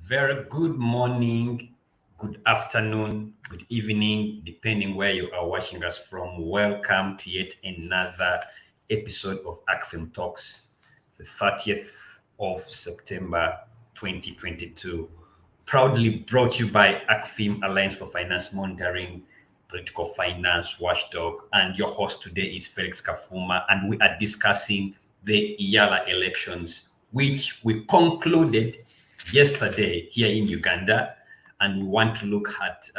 Very good morning, good afternoon, good evening, depending where you are watching us from. Welcome to yet another episode of Acfim Talks, the 30th of September 2022. Proudly brought to you by Acfim Alliance for Finance Monitoring, Political Finance Watchdog, and your host today is Felix Kafuma, and we are discussing the Eala elections, which we concluded yesterday here in Uganda, and we want to look at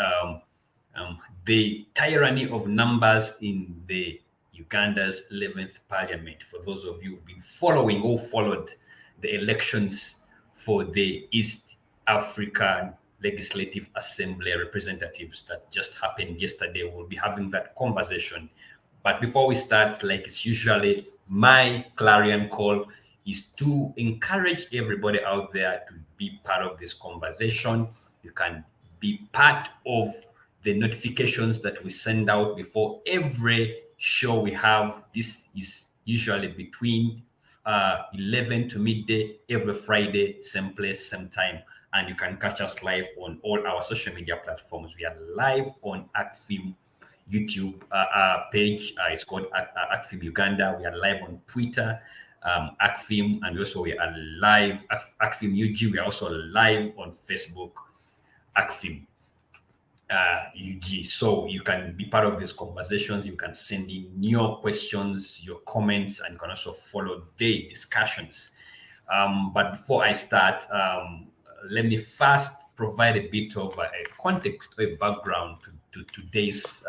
the tyranny of numbers in the Uganda'S 11th Parliament. For those of you who've been following or followed the elections for the East African Legislative Assembly representatives that just happened yesterday, we'll be having that conversation. But before we start, like it's usually my clarion call is to encourage everybody out there to be part of this conversation. You can be part of the notifications that we send out before every show we have. This is usually between 11 to midday every Friday, same place, same time. And you can catch us live on all our social media platforms. We are live on Acfim YouTube page. It's called Acfim Uganda. We are live on Twitter, Acfim, and also we are live, Acfim UG. We are also live on Facebook, Acfim UG. So you can be part of these conversations. You can send in your questions, your comments, and you can also follow the discussions. But before I start, let me first provide a bit of a context or a background to today's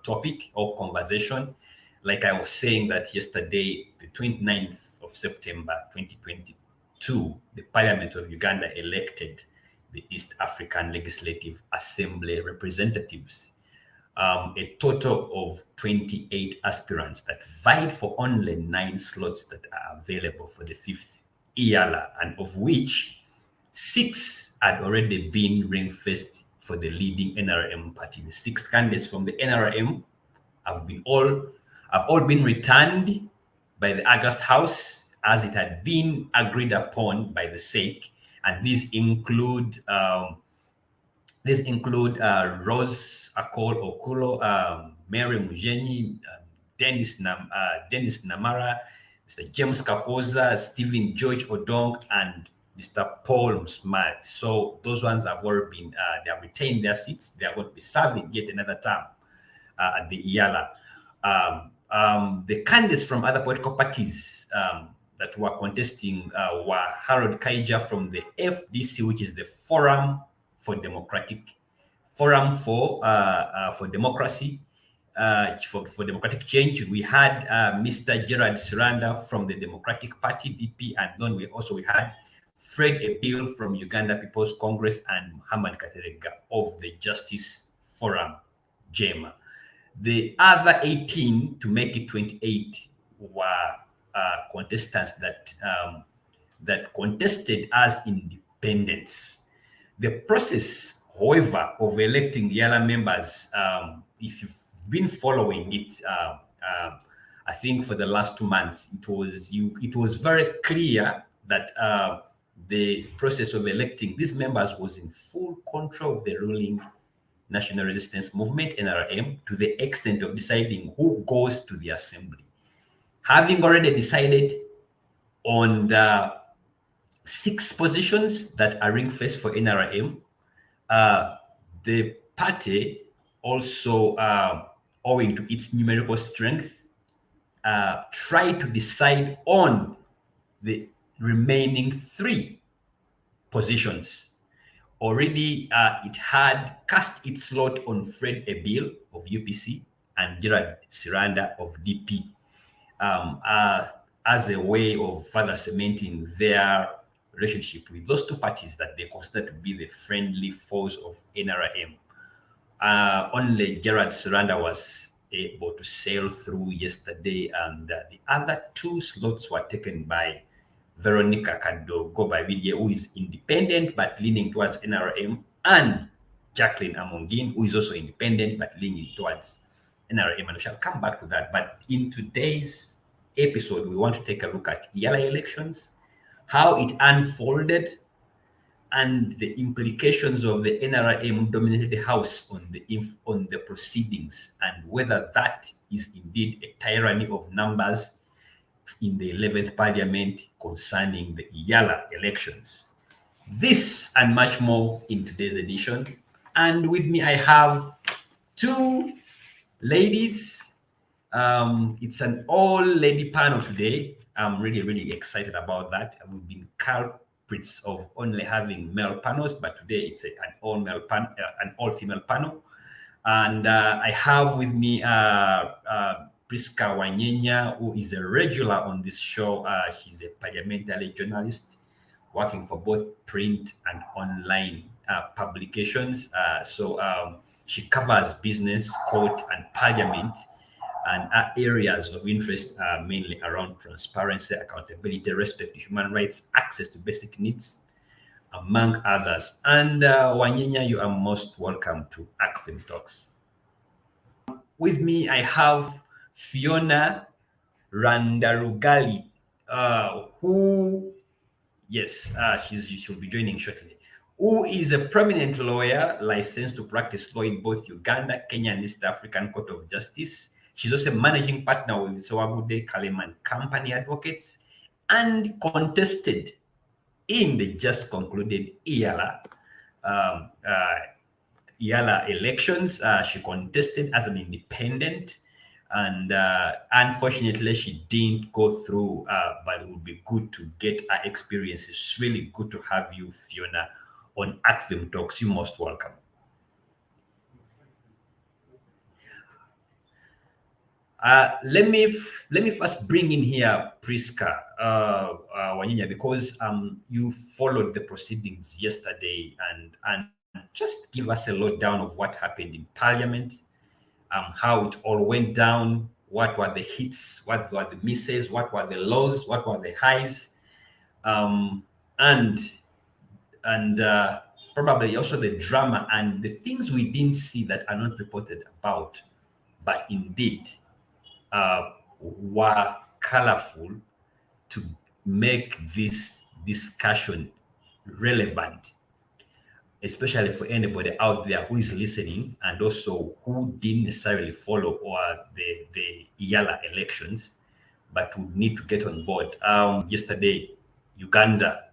topic or conversation. Like I was saying that yesterday, the 29th of September 2022, the Parliament of Uganda elected the East African Legislative Assembly representatives. A total of 28 aspirants that vied for only 9 slots that are available for the 5th Eala, and of which 6 had already been ring-fenced for the leading NRM party. The 6 candidates from the NRM have all been returned by the August House as it had been agreed upon by the SEC, and these include Rose Akol Okulo, Mary Mujenyi, Dennis Namara, Mr. James Kakoza, Stephen George Odong, and Mr. Paul Smart. So those ones have already been, they have retained their seats. They are going to be serving yet another term at the Eala. The candidates from other political parties that were contesting were Harold Kaija from the FDC, which is the Forum for Democracy, for democratic change. We had Mr. Gerard Siranda from the Democratic Party, DP, and then we had Fred Ebil from Uganda People's Congress and Muhammad Katerega of the Justice Forum, JEMA. The other 18 to make it 28 were contestants that contested as independents. The process, however, of electing the Eala members, if you've been following it, I think for the last 2 months, it was very clear that the process of electing these members was in full control of the ruling National Resistance Movement, NRM, to the extent of deciding who goes to the assembly. Having already decided on the 6 positions that are ring-fenced for NRM, the party also, owing to its numerical strength, tried to decide on the remaining 3 positions. Already, it had cast its slot on Fred Ebil of UPC and Gerard Siranda of DP as a way of further cementing their relationship with those 2 parties that they consider to be the friendly foes of NRM. Only Gerard Siranda was able to sail through yesterday, and the other 2 slots were taken by Veronica Kadogo-Babirye, who is independent but leaning towards NRM, and Jacqueline Amongin, who is also independent but leaning towards NRM. And we shall come back to that. But in today's episode, we want to take a look at Eala elections, how it unfolded, and the implications of the NRM dominated the House on the proceedings, and whether that is indeed a tyranny of numbers in the 11th Parliament concerning the Eala elections. This and much more in today's edition. And with me, I have two ladies. It's an all-lady panel today. I'm really, really excited about that. We've been culprits of only having male panels, but today it's an all-female panel. And I have with me Priska Wanyenya, who is a regular on this show. She's a parliamentary journalist working for both print and online publications. She covers business, court, and parliament, and areas of interest are mainly around transparency, accountability, respect to human rights, access to basic needs, among others. And Wanyenya, you are most welcome to Acfim Talks. With me, I have Fiona Randarugali, who, yes, she'll be joining shortly, who is a prominent lawyer licensed to practice law in both Uganda, Kenya, and East African Court of Justice. She's also a managing partner with Sawagude Kaleman Company Advocates and contested in the just concluded Eala elections. She contested as an independent, and unfortunately she didn't go through, but it would be good to get her experience. It's really good to have you, Fiona, on Acfim Talks. You're most welcome. Let me first bring in here Priska Wanyenya, because you followed the proceedings yesterday, and just give us a lowdown of what happened in Parliament, how it all went down, what were the hits, what were the misses, what were the lows, what were the highs, and probably also the drama and the things we didn't see that are not reported about, but indeed were colorful to make this discussion relevant, especially for anybody out there who is listening and also who didn't necessarily follow the Eala elections, but would need to get on board. Yesterday, Uganda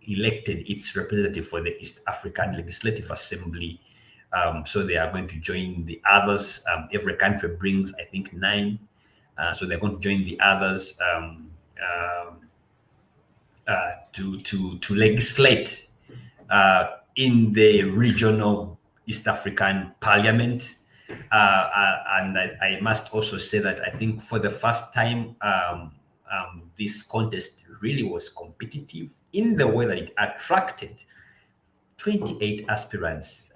elected its representative for the East African Legislative Assembly. So they are going to join the others. Every country brings, I think, 9. So they're going to join the others to legislate in the regional East African Parliament. And I must also say that I think for the first time, this contest really was competitive in the way that it attracted 28 aspirants.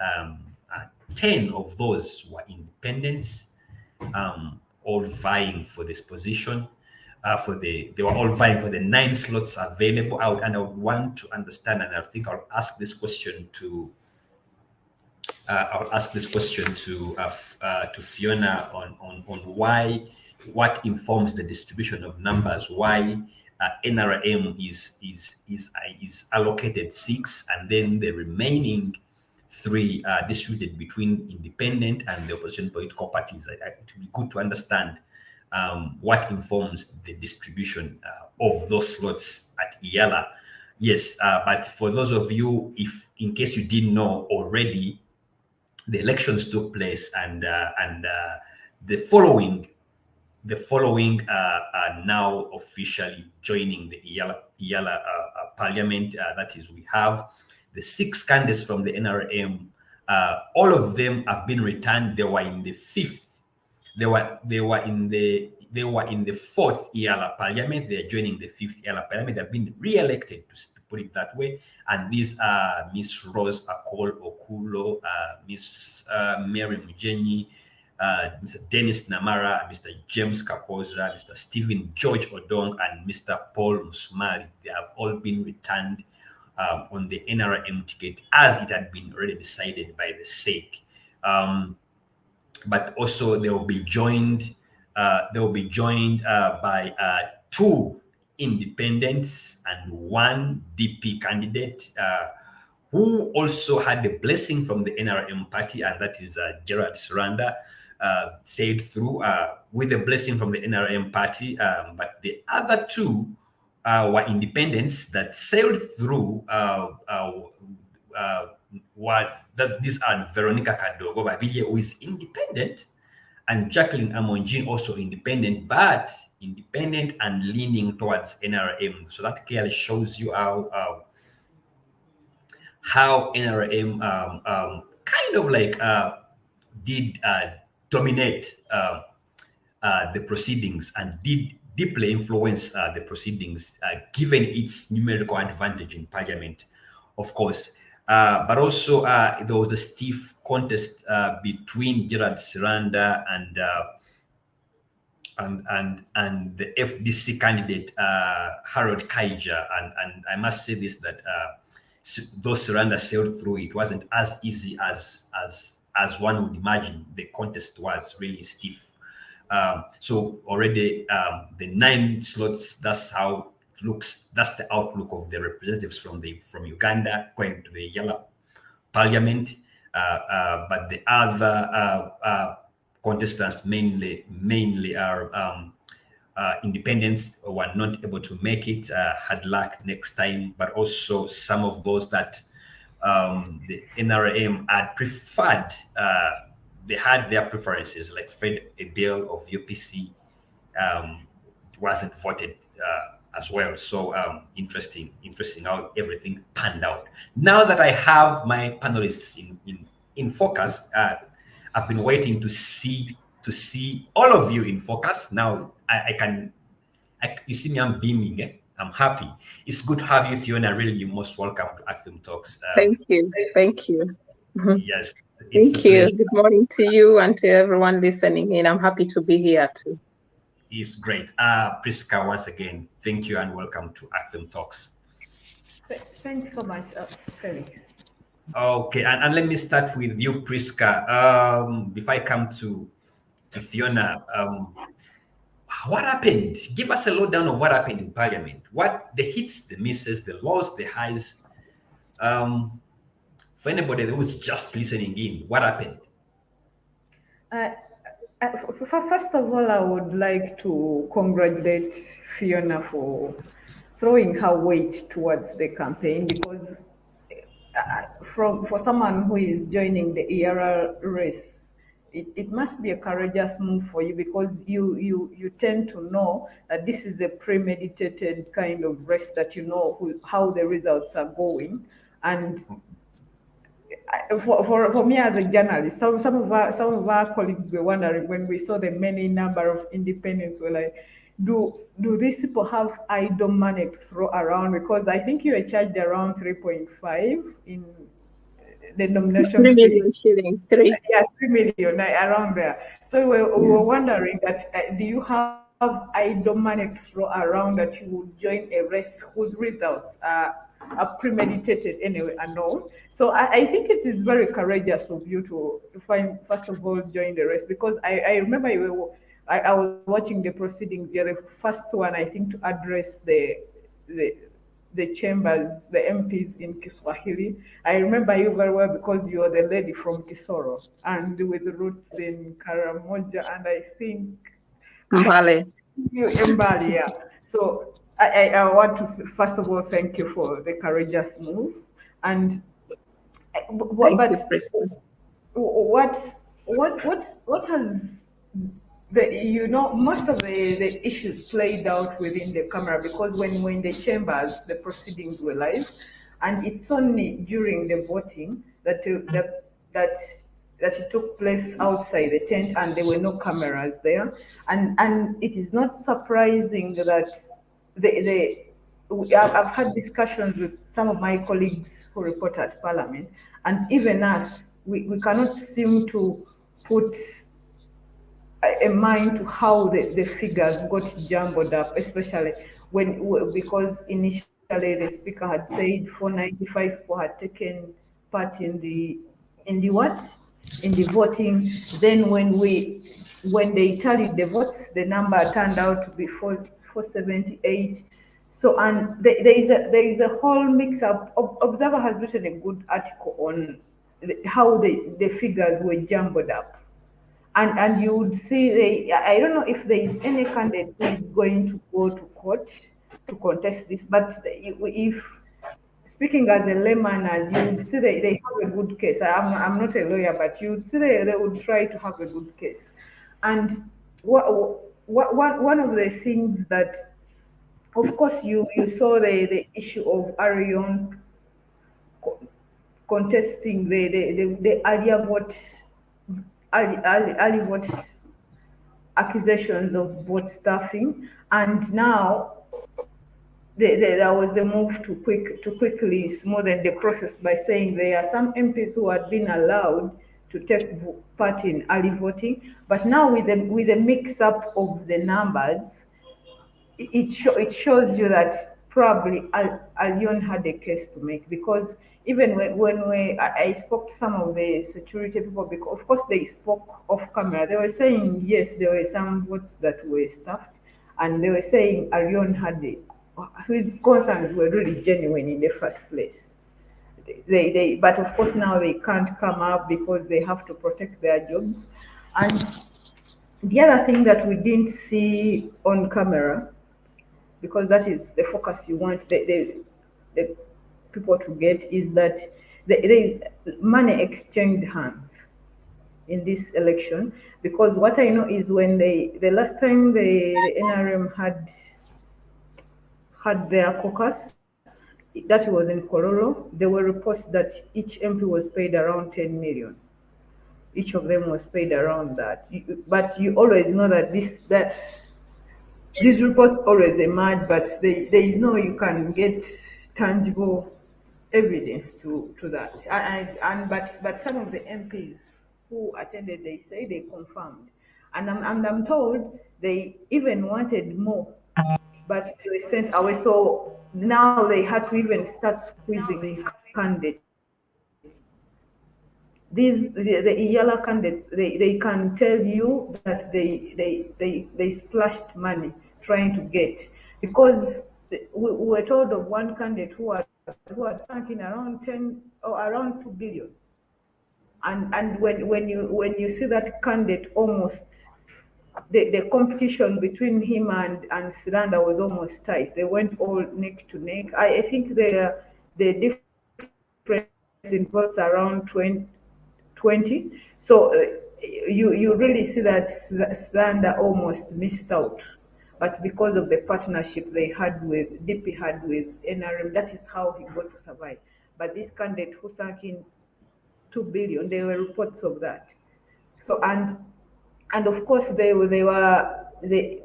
10 of those were independents, all vying for this position. They were all vying for the 9 slots available. I would want to understand, and I think I'll ask this question to Fiona on why, what informs the distribution of numbers, why NRM is allocated 6, and then the remaining 3 are distributed between independent and the opposition political parties. It would be good to understand what informs the distribution of those slots at Eala. Yes, but for those of you, if in case you didn't know already, the elections took place, and the following are now officially joining the Eala Parliament. That is, we have the 6 candidates from the NRM. All of them have been returned. They were in the 5th. They were in the 4th Eala Parliament. They are joining the 5th Eala Parliament. They've been re-elected, to put it that way. And these are Miss Rose Akol Okulo, Miss Mary Mujenyi, Mr. Dennis Namara, Mr. James Kakoza, Mr. Stephen George Odong, and Mr. Paul Musmali. They have all been returned on the NRM ticket, as it had been already decided by the SEC. But also they will be joined by 2 independents and one DP candidate who also had the blessing from the NRM party, and that is Gerard Suranda, sailed through with a blessing from the NRM party. But the other two were independents that sailed through. These are Veronica Kadogo Babile, who is independent, and Jacqueline Amonjin, also independent, but independent and leaning towards NRM. So that clearly shows you how NRM kind of like did dominate the proceedings and did deeply influence the proceedings, given its numerical advantage in parliament, of course. But also there was a stiff contest between Gerard Siranda and the FDC candidate Harold Kaija, and I must say this, that though Siranda sailed through, it wasn't as easy as one would imagine. The contest was really stiff. So already the 9 slots, that's how it looks. That's the outlook of the representatives from Uganda going to the Eala parliament. But the other contestants mainly are independents were not able to make it, had luck next time, but also some of those that the NRM had preferred, they had their preferences, like Fred Abel of UPC wasn't voted as well. So interesting how everything panned out. Now that I have my panelists in focus, I've been waiting to see all of you in focus. Now you see me, I'm beaming. I'm happy. It's good to have you, Fiona. Really, you're most welcome to Acfim Talks. Thank you. Yes. Thank you. Good morning to you and to everyone listening in. I'm happy to be here too. It's great. Priska, once again, thank you and welcome to Acfim Talks. Thanks so much, Felix. Okay, and let me start with you, Priska. Before I come to Fiona, what happened? Give us a lowdown of what happened in Parliament. What the hits, the misses, the lows, the highs. For anybody who's just listening in, what happened? First of all, I would like to congratulate Fiona for throwing her weight towards the campaign, because for someone who is joining the Eala race, it must be a courageous move for you, because you tend to know that this is a premeditated kind of race, that you know how the results are going. And for me as a journalist, some of our colleagues were wondering when we saw the many number of independents, were like, do these people have idle money to throw around? Because I think you were charged around 3.5 in the nomination 3 million shillings, 3. Yeah, 3 million, around there. So we were wondering that do you have idle money to throw around, that you would join a race whose results are premeditated anyway, unknown? So I think it is very courageous of you to find, first of all, join the race, because I remember I was watching the proceedings. You're the first one, I think, to address the chambers, the MPs in Kiswahili. I remember you very well because you're the lady from Kisoro and with roots in Karamoja, and I think Mbale. Mbale, yeah. So I want to first of all thank you for the courageous move. And what has most of the issues played out within the camera, because when the chambers, the proceedings were live, and it's only during the voting that it took place outside the tent, and there were no cameras there, and it is not surprising that I've had discussions with some of my colleagues who report at Parliament, and even us, we cannot seem to put a mind to how the figures got jumbled up, especially because initially the speaker had said 495 people had taken part in the voting. Then when they tallied the votes, the number turned out to be 478. So, and there is a whole mix up. Observer has written a good article on how the figures were jumbled up, and you would see I don't know if there is any candidate who is going to go to court to contest this, but if speaking as a layman, and you would see they have a good case. I'm not a lawyer, but you would see they would try to have a good case. And one of the things that, of course, you saw the issue of Arion co- contesting the earlier early vote accusations of vote stuffing, and now there was a move to quickly smoothen the process by saying there are some MPs who had been allowed to take part in early voting, but now with the mix up of the numbers, it shows you that probably Alyon had a case to make, because even I spoke to some of the security people, because of course they spoke off camera. They were saying yes, there were some votes that were stuffed, and they were saying Alyon had his concerns were really genuine in the first place. But of course now they can't come up because they have to protect their jobs. And the other thing that we didn't see on camera, because that is the focus you want the people to get, is that money exchanged hands in this election. Because what I know is when the last time the NRM had their caucus, that was in Kororo, there were reports that each MP was paid around 10 million. Each of them was paid around that. But you always know that these reports always emerge, but there is no, you can get tangible evidence to that. But some of the MPs who attended, they say they confirmed, and I'm told they even wanted more, but they were sent away. So now they had to even start squeezing candidates. The Eala candidates, they can tell you that they splashed money trying to get, because we were told of one candidate who had sunk in around 10 or around 2 billion. And when you see that candidate, almost the competition between him and Siranda was almost tight. They went all neck to neck. I think the difference in votes around 20. So you really see that Siranda almost missed out. But because of the partnership they had with DP had with NRM, that is how he got to survive. But this candidate who sank in 2 billion, there were reports of that. So and of course they were the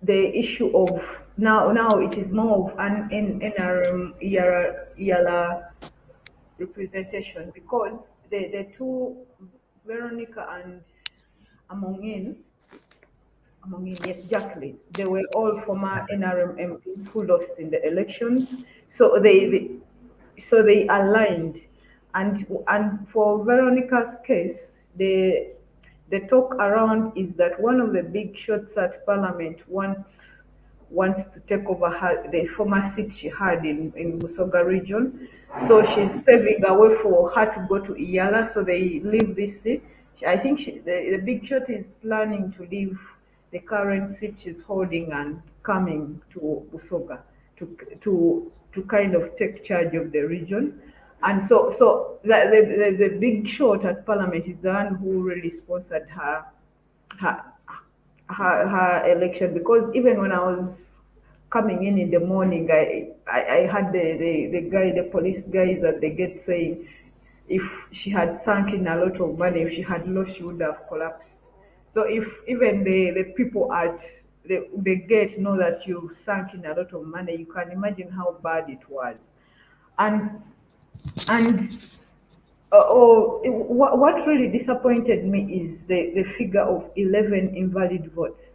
issue of now it is more of an NRM Eala representation, because the two, Veronica and Amongin, yes, Jacqueline, they were all former NRM MPs who lost in the elections. So they aligned, and for Veronica's case, the talk around is that one of the big shots at Parliament wants to take over the former seat she had in Busoga region. So she's paving a way for her to go to Eala, so they leave this seat. I think the big shot is planning to leave the current seat she's holding and coming to Busoga to kind of take charge of the region. And so the big shot at Parliament is the one who really sponsored her her election, because even when I was coming in the morning, I had the police guys at the gate saying if she had sunk in a lot of money, if she had lost, she would have collapsed. So if even the people at the gate know that you sunk in a lot of money, you can imagine how bad it was. And and what really disappointed me is the figure of 11 invalid votes.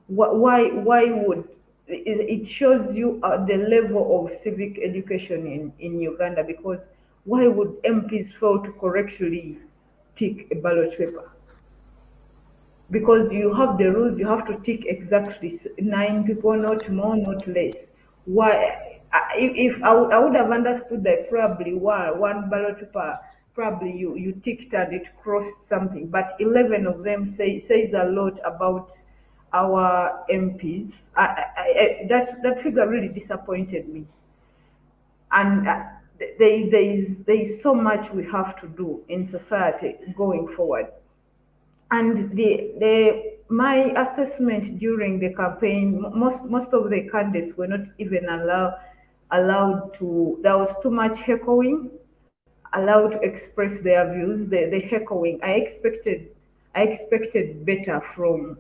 Why would it shows you the level of civic education in Uganda, because why would MPs fail to correctly tick a ballot paper? because you have the rules, you have to tick exactly 9 people, not more, not less. Why? If I would have understood that probably one ballot paper, probably you ticked and it crossed something, but 11 of them says a lot about our MPs. That figure really disappointed me, and there is so much we have to do in society going forward. And the my assessment during the campaign, most of the candidates were not even allowed to. There was too much heckling, allowed to express their views. The heckling, I expected better from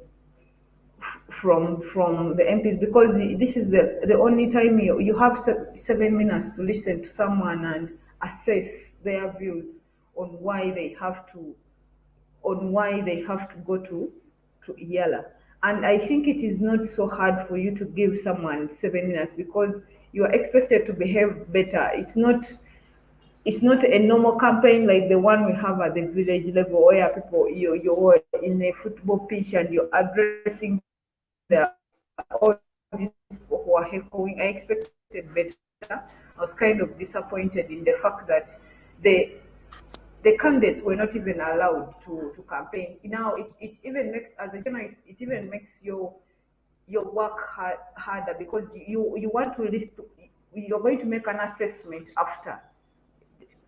the MPs, because this is the only time you have 7 minutes to listen to someone and assess their views on why they have to go to Eala. And I think it is not so hard for you to give someone 7 minutes, because you are expected to behave better. It's not a normal campaign like the one we have at the village level, where people you're in a football pitch and you're addressing all these people who are heckling. I expected better. I was kind of disappointed in the fact that the the candidates were not even allowed to campaign. Now it even makes, as a journalist, it even makes your work harder, because you want to list, you're going to make an assessment after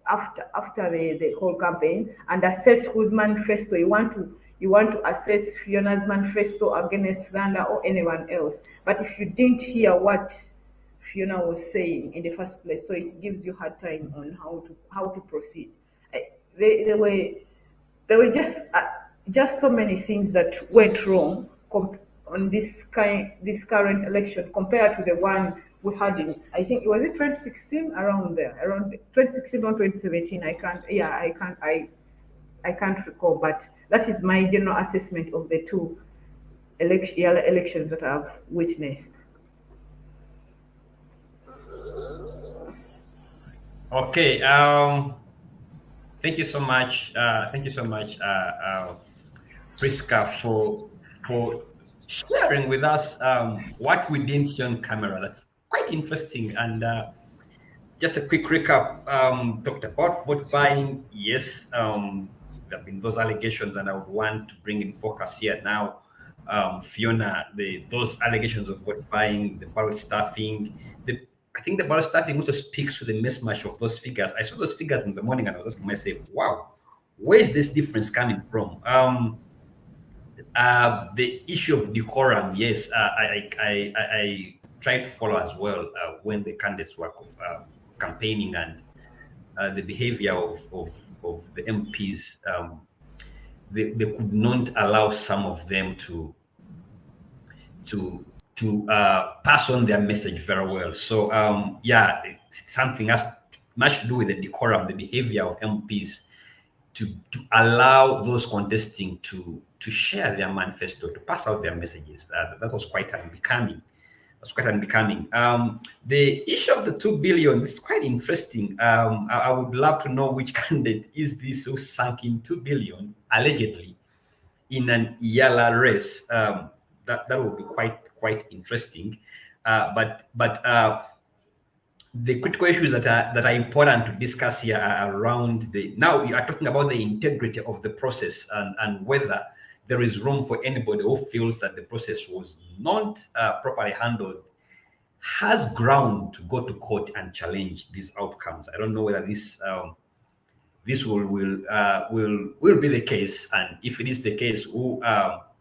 the whole campaign, and assess whose manifesto you want to assess Fiona's manifesto against Rwanda or anyone else. But if you didn't hear what Fiona was saying in the first place, so it gives you hard time on how to proceed. There were just so many things that went wrong on this current election compared to the one we had in, I think it was 2016, around 2016 or 2017. I can't recall, but that is my general assessment of the two elections that I've witnessed. Okay. Thank you so much. Priska, for sharing with us what we didn't see on camera. That's quite interesting. And just a quick recap. Talked about vote buying. Yes, there have been those allegations, and I would want to bring in focus here now. Fiona, those allegations of vote buying, the ballot stuffing, I think the ballot staffing also speaks to the mismatch of those figures. I saw those figures in the morning and I was asking myself, wow, where is this difference coming from? The issue of decorum, yes, I tried to follow as well when the candidates were campaigning, and the behavior of the MPs. They could not allow some of them to pass on their message very well. So something has much to do with the decorum, the behavior of MPs, to allow those contesting to share their manifesto, to pass out their messages. That was quite unbecoming. The issue of the 2 billion is quite interesting. I would love to know which candidate is this who sank in 2 billion allegedly in an Eala race. That would be quite interesting. But the critical issues that are important to discuss here are around now you are talking about the integrity of the process, and whether there is room for anybody who feels that the process was not properly handled has ground to go to court and challenge these outcomes. I don't know whether this will be the case, and if it is the case,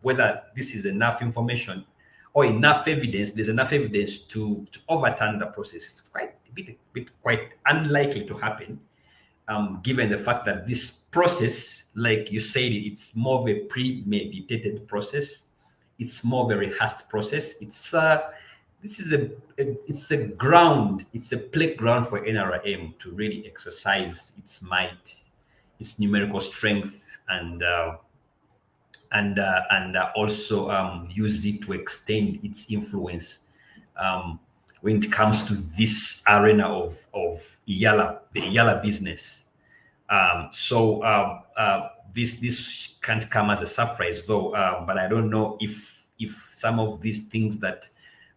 whether this is enough information or enough evidence. There's enough evidence to overturn the process. It's quite unlikely to happen, given the fact that this process, like you said, it's more of a premeditated process. It's more of a rehearsed process. It's a ground. It's a playground for NRM to really exercise its might, its numerical strength, and also use it to extend its influence when it comes to this arena of Eala, the Eala business. This can't come as a surprise, though. But I don't know if some of these things that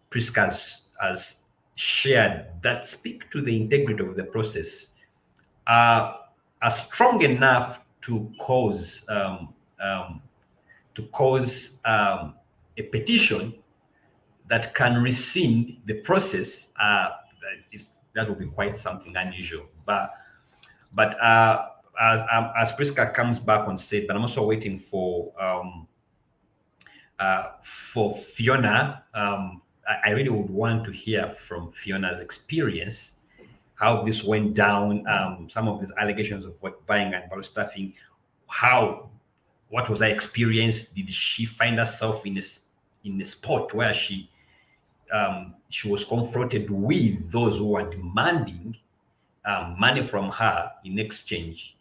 Priska has shared that speak to the integrity of the process are strong enough to cause a petition that can rescind the process. That would be quite something unusual. But as Priska comes back on set, but I'm also waiting for Fiona. I really would want to hear from Fiona's experience, how this went down, some of these allegations of what buying and bottle stuffing, what was her experience? Did she find herself in a spot where she was confronted with those who were demanding money from her in exchange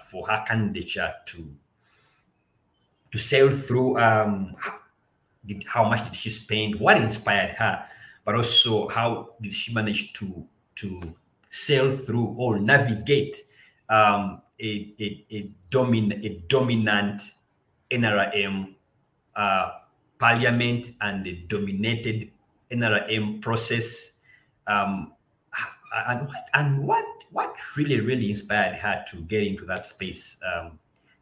for her candidature to sail through? How much did she spend? What inspired her? But also, how did she manage to sail through or navigate a dominant NRM parliament and a dominated NRM process? And what really inspired her to get into that space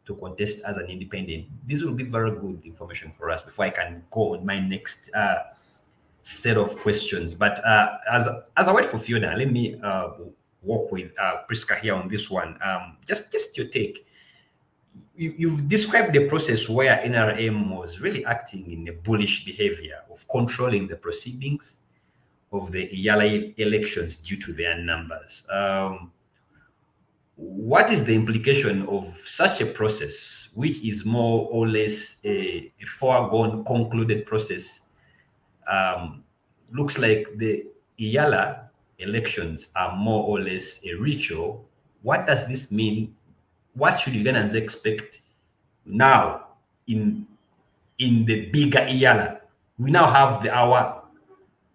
to contest as an independent? This will be very good information for us before I can go on my next set of questions. But as I wait for Fiona, let me work with Priska here on this one. Just your take. You've described the process where NRM was really acting in a bullish behavior of controlling the proceedings of the Eala elections due to their numbers. What is the implication of such a process, which is more or less a foregone, concluded process? Looks like the Eala elections are more or less a ritual. What does this mean? What should Ugandans expect now in the bigger Eala? We now have our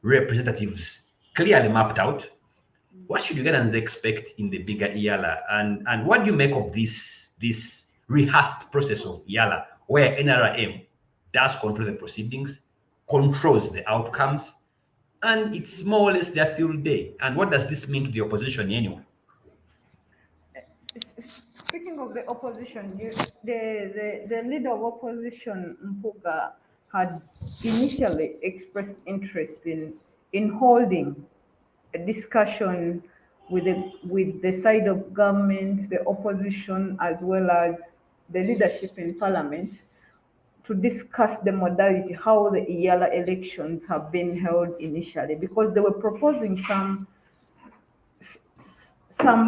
representatives clearly mapped out. What should Ugandans expect in the bigger Eala? And what do you make of this rehearsed process of Eala, where NRM does control the proceedings, controls the outcomes, and it's more or less their field day? And what does this mean to the opposition anyway? Speaking of the opposition, the leader of opposition, Mpuga, had initially expressed interest in holding a discussion with the side of government, the opposition, as well as the leadership in parliament, to discuss the modality, how the Eala elections have been held initially, because they were proposing some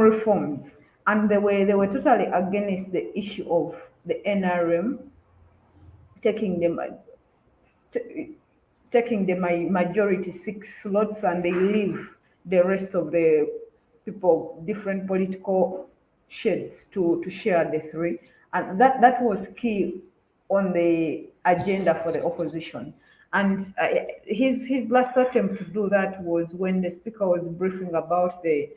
reforms, and they were totally against the issue of the NRM taking the majority 6 slots, and they leave the rest of the people, different political shades, to share the 3. And that was key on the agenda for the opposition. And his last attempt to do that was when the speaker was briefing about the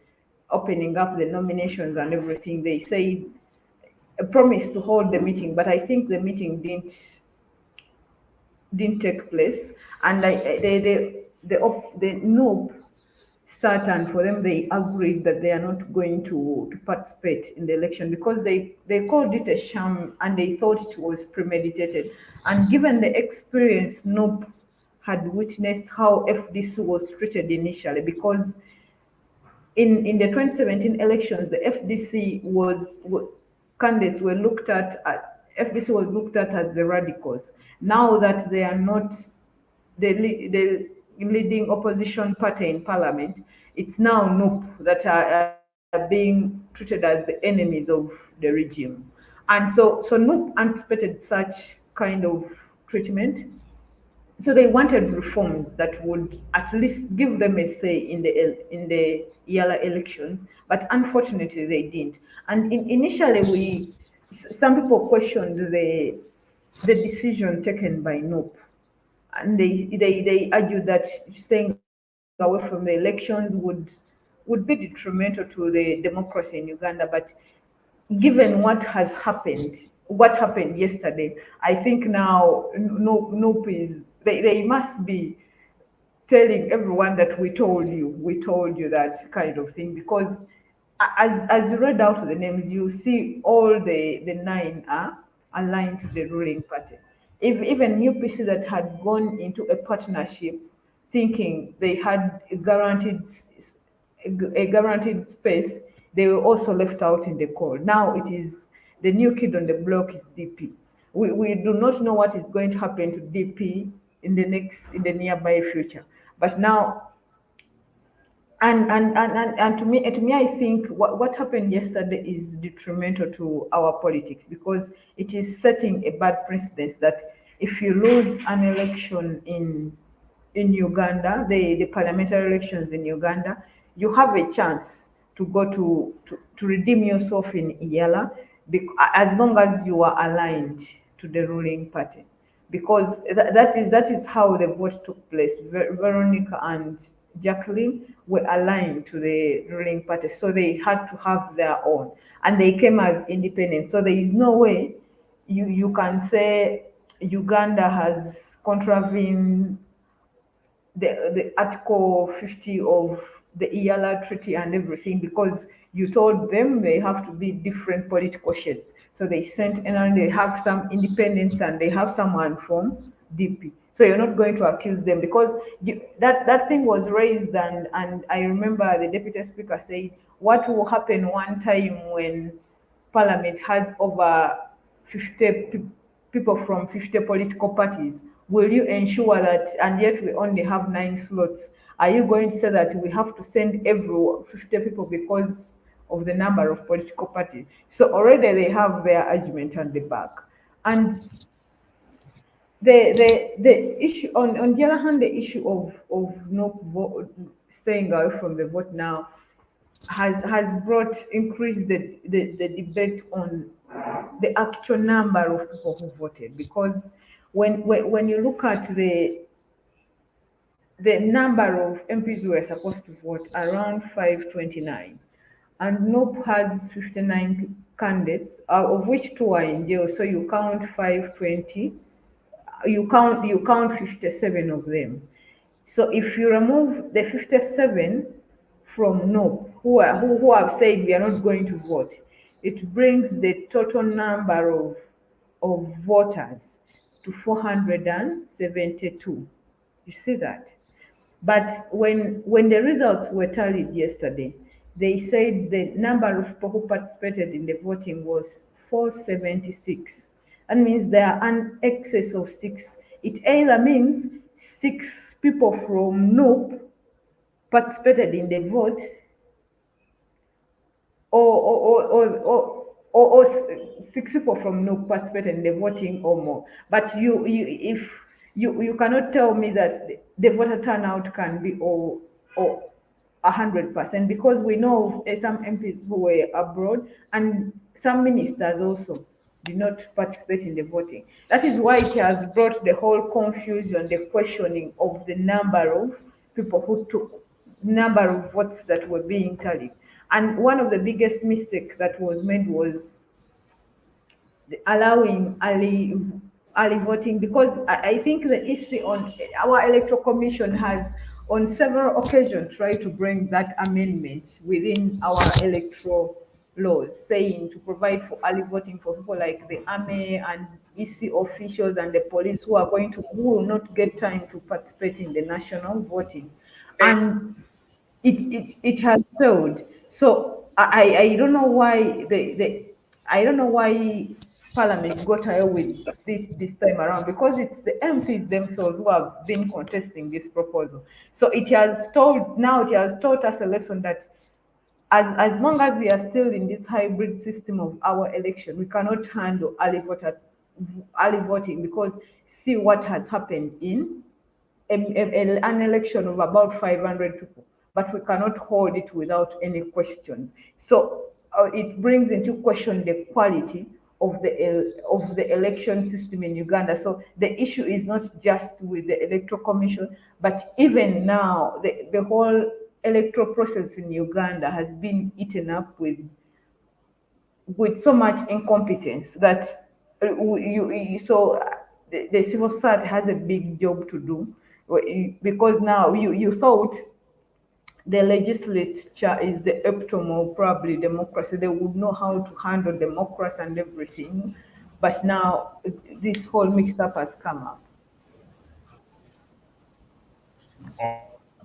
opening up the nominations and everything. They said a promise to hold the meeting, but I think the meeting didn't take place. And the NOB sat, and for them, they agreed that they are not going to participate in the election because they called it a sham, and they thought it was premeditated. And given the experience NOB had witnessed how FDC was treated initially, because in the 2017 elections, the FDC candidates were looked at, FDC was looked at as the radicals. Now that they are not the leading opposition party in parliament, it's now NOP that are being treated as the enemies of the regime. And so NOP anticipated such kind of treatment. So they wanted reforms that would at least give them a say in the Eala elections, but unfortunately they didn't. And initially, some people questioned the decision taken by NOP, and they argued that staying away from the elections would be detrimental to the democracy in Uganda. But given what happened yesterday, I think now no is they must be telling everyone that we told you that kind of thing, because as you read out the names, you see all the nine are aligned to the ruling party. If even new PC that had gone into a partnership thinking they had a guaranteed space, they were also left out in the cold. Now it is the new kid on the block is DP. We do not know what is going to happen to DP in the nearby future. But now, and to me, I think what happened yesterday is detrimental to our politics, because it is setting a bad precedent that if you lose an election in Uganda, the parliamentary elections in Uganda, you have a chance to go to redeem yourself in Eala, as long as you are aligned to the ruling party, because that is how the vote took place. Veronica and Jacqueline were aligned to the ruling party, so they had to have their own, and they came as independent. So there is no way you can say Uganda has contravened the Article 50 of the Eala Treaty and everything, because you told them they have to be different political shades. So they sent, and they have some independents and they have someone from DP. So you're not going to accuse them, because that thing was raised, and I remember the deputy speaker said, what will happen one time when parliament has over 50 people from 50 political parties? Will you ensure that, and yet we only have 9 slots, are you going to say that we have to send every 50 people because of the number of political parties? So already they have their argument on the back. And the issue, on the other hand, the issue of no vote, staying away from the vote now, has increased the debate on the actual number of people who voted, because when you look at the number of MPs who were supposed to vote, around 529, and NOP has 59 candidates, of which 2 are in jail. So you count 520, you count 57 of them. So if you remove the 57 from NOP, who have said we are not going to vote, it brings the total number of voters to 472. You see that? But when the results were tallied yesterday, they said the number of people who participated in the voting was 476. That means there are an excess of 6. It either means 6 people from NOP participated in the vote, or 6 people from NOP participated in the voting or more. But if you cannot tell me that the voter turnout can be or 100%, because we know some MPs who were abroad, and some ministers also did not participate in the voting. That is why it has brought the whole confusion, the questioning of the number of people who took, number of votes that were being tallied. And one of the biggest mistakes that was made was allowing early voting, because I think the EC, on our electoral commission, has on several occasions tried to bring that amendment within our electoral laws, saying to provide for early voting for people like the army and EC officials and the police who who will not get time to participate in the national voting. And it has failed. So I don't know why I don't know why Parliament got away with this time around, because it's the MPs themselves who have been contesting this proposal. So it has taught us a lesson that as long as we are still in this hybrid system of our election, we cannot handle early voting, because see what has happened in an election of about 500 people, but we cannot hold it without any questions. So it brings into question the quality of the election system in Uganda. So the issue is not just with the electoral commission, but even now the whole electoral process in Uganda has been eaten up with with so much incompetence that the civil society has a big job to do, because now you thought the legislature is the epitome of probably democracy. They would know how to handle democracy and everything, but now this whole mix up has come up.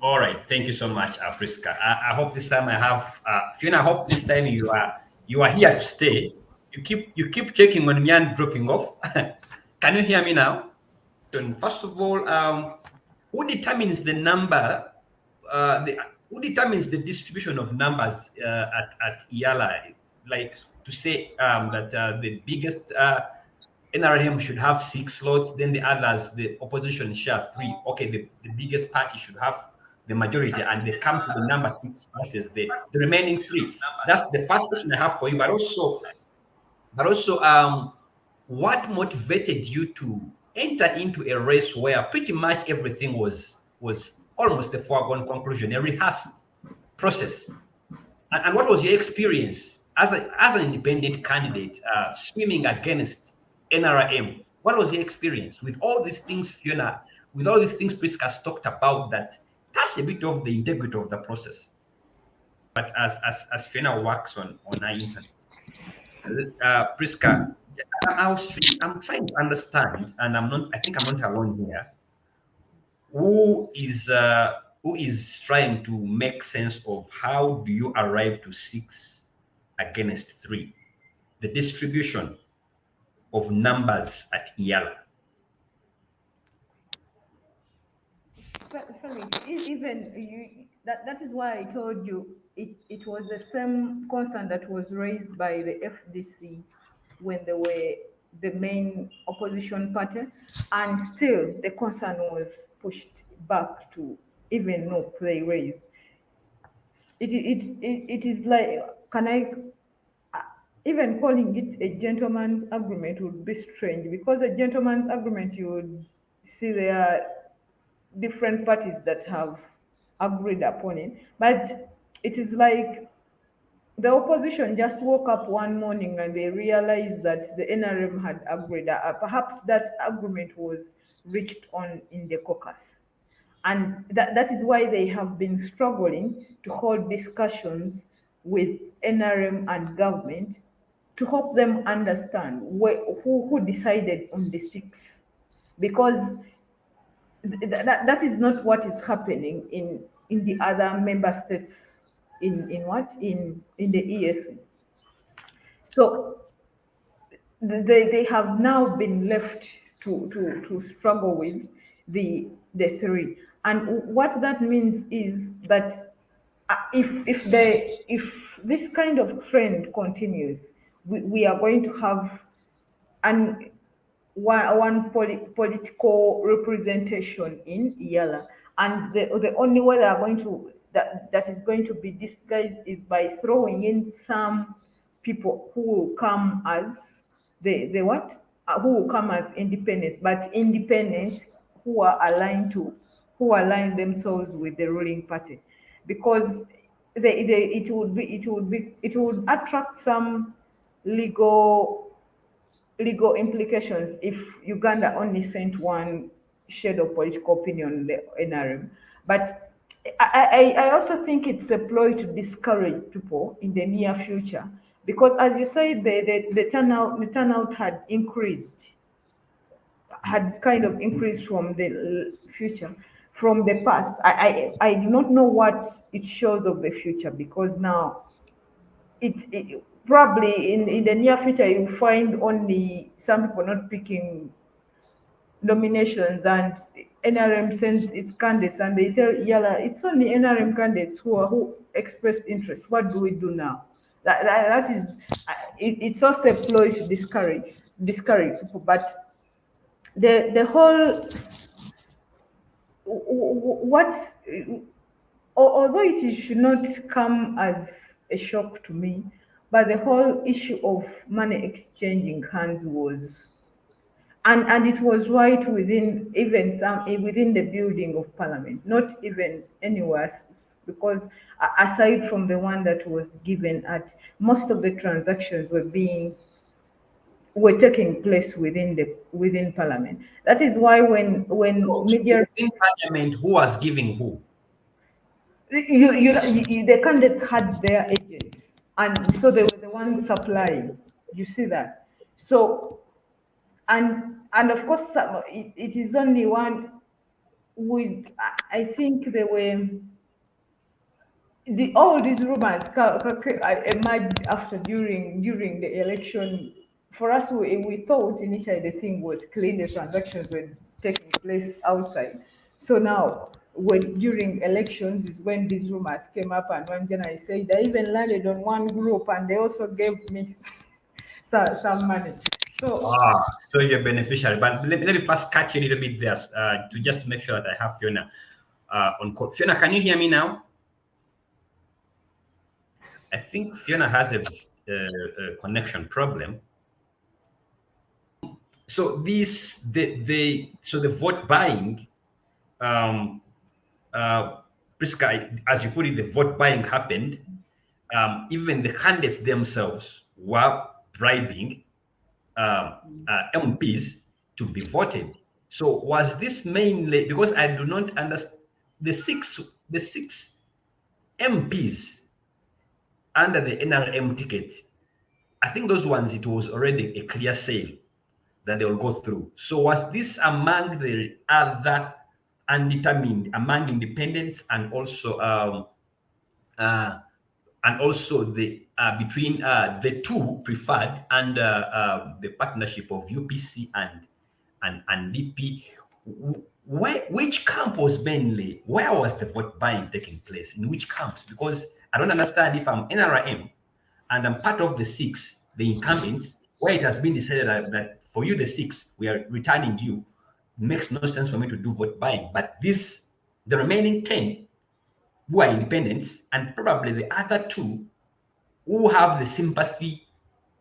All right, thank you so much, Priska. I hope this time I have Fiona. I hope this time you are here to stay. You keep checking on me and dropping off. Can you hear me now? First of all, who determines the number? Who determines the distribution of numbers at Eala? Like to say that the biggest NRM should have 6 slots, then the others, the opposition share 3. Okay, the biggest party should have the majority, and they come to the number 6 versus the remaining 3. That's the first question I have for you. But also, what motivated you to enter into a race where pretty much everything was almost a foregone conclusion, a rehearsed process? And what was your experience as an independent candidate swimming against NRM? What was your experience with all these things, Fiona, with all these things Priska's talked about that touch a bit of the integrity of the process? But as Fiona works on her internet, Priska, I'm trying to understand, and I think I'm not alone here. Who is trying to make sense of how do you arrive to 6 against 3, the distribution of numbers at Eala? Felix, even you, that is why I told you it was the same concern that was raised by the FDC when they were the main opposition party, and still the concern was pushed back to even no play raise. It is like, can I even calling it a gentleman's agreement would be strange, because a gentleman's agreement, you would see there are different parties that have agreed upon it. But it is like the opposition just woke up one morning and they realized that the NRM had agreed. Perhaps that agreement was reached on in the caucus. And that is why they have been struggling to hold discussions with NRM and government to help them understand who decided on the 6. Because that is not what is happening in the other member states in the EAC. So they have now been left to struggle with the 3, and what that means is that if this kind of trend continues, we are going to have an political representation in Eala, and the only way they are going to that is going to be disguised is by throwing in some people who will come as the what who will come as independents, but independents who are aligned to who align themselves with the ruling party, because it would attract some legal legal implications if Uganda only sent one shade of political opinion, the NRM. But I also think it's a ploy to discourage people in the near future, because, as you say, the turnout had kind of increased from the future, from the past. I do not know what it shows of the future, because now it probably in the near future you'll find only some people not picking nominations, and NRM sends its candidates and they tell Yala it's only NRM candidates who expressed interest. What do we do now? That is it's also a ploy to discourage people. But the whole what although it should not come as a shock to me, but the whole issue of money exchanging hands was, and it was right within even some within the building of parliament, not even anywhere because aside from the one that was given at, most of the transactions were taking place within Parliament. That is why when So media, in Parliament, who was giving who? the candidates had their agents, and so they were the ones supplying. You see that? So and of course it is only one. I think they were all these rumors emerged after during the election. For us, we thought initially the thing was clean, the transactions were taking place outside. So now, when during elections is when these rumors came up, and one journalist said I even landed on one group, and they also gave me some money. So So you're beneficiary. But let me first catch you a little bit there to just make sure that I have Fiona on call. Fiona, can you hear me now? I think Fiona has a connection problem. So the vote buying, Priska, as you put it, the vote buying happened. Even the candidates themselves were bribing MPs to be voted. So was this mainly because I do not understand the six MPs under the NRM ticket? I think those ones it was already a clear sale that they will go through. So was this among the other undetermined, among independents, and also the between the two preferred and the partnership of UPC and DP? Which camp was mainly, where was the vote buying taking place, in which camps? Because I don't understand, if I'm NRM and I'm part of the six, the incumbents, where it has been decided that for you, the six, we are returning you, it makes no sense for me to do vote buying. But the remaining 10 who are independents, and probably the other two who have the sympathy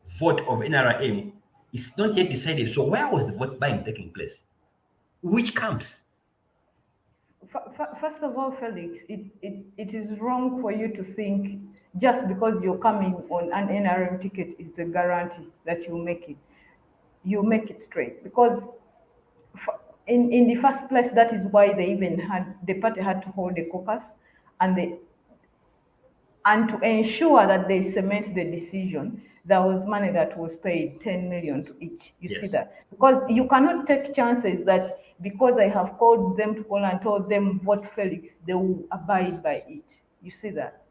vote of NRM, is not yet decided. So where was the vote buying taking place? Which camps? first of all, Felix, it is wrong for you to think just because you're coming on an NRM ticket is a guarantee that you make it. You make it straight, because in the first place, that is why the party had to hold a caucus, and to ensure that they cement the decision, there was money that was paid, 10 million to each. You see that? Because you cannot take chances that because I have called them to call and told them vote Felix, they will abide by it. You see that?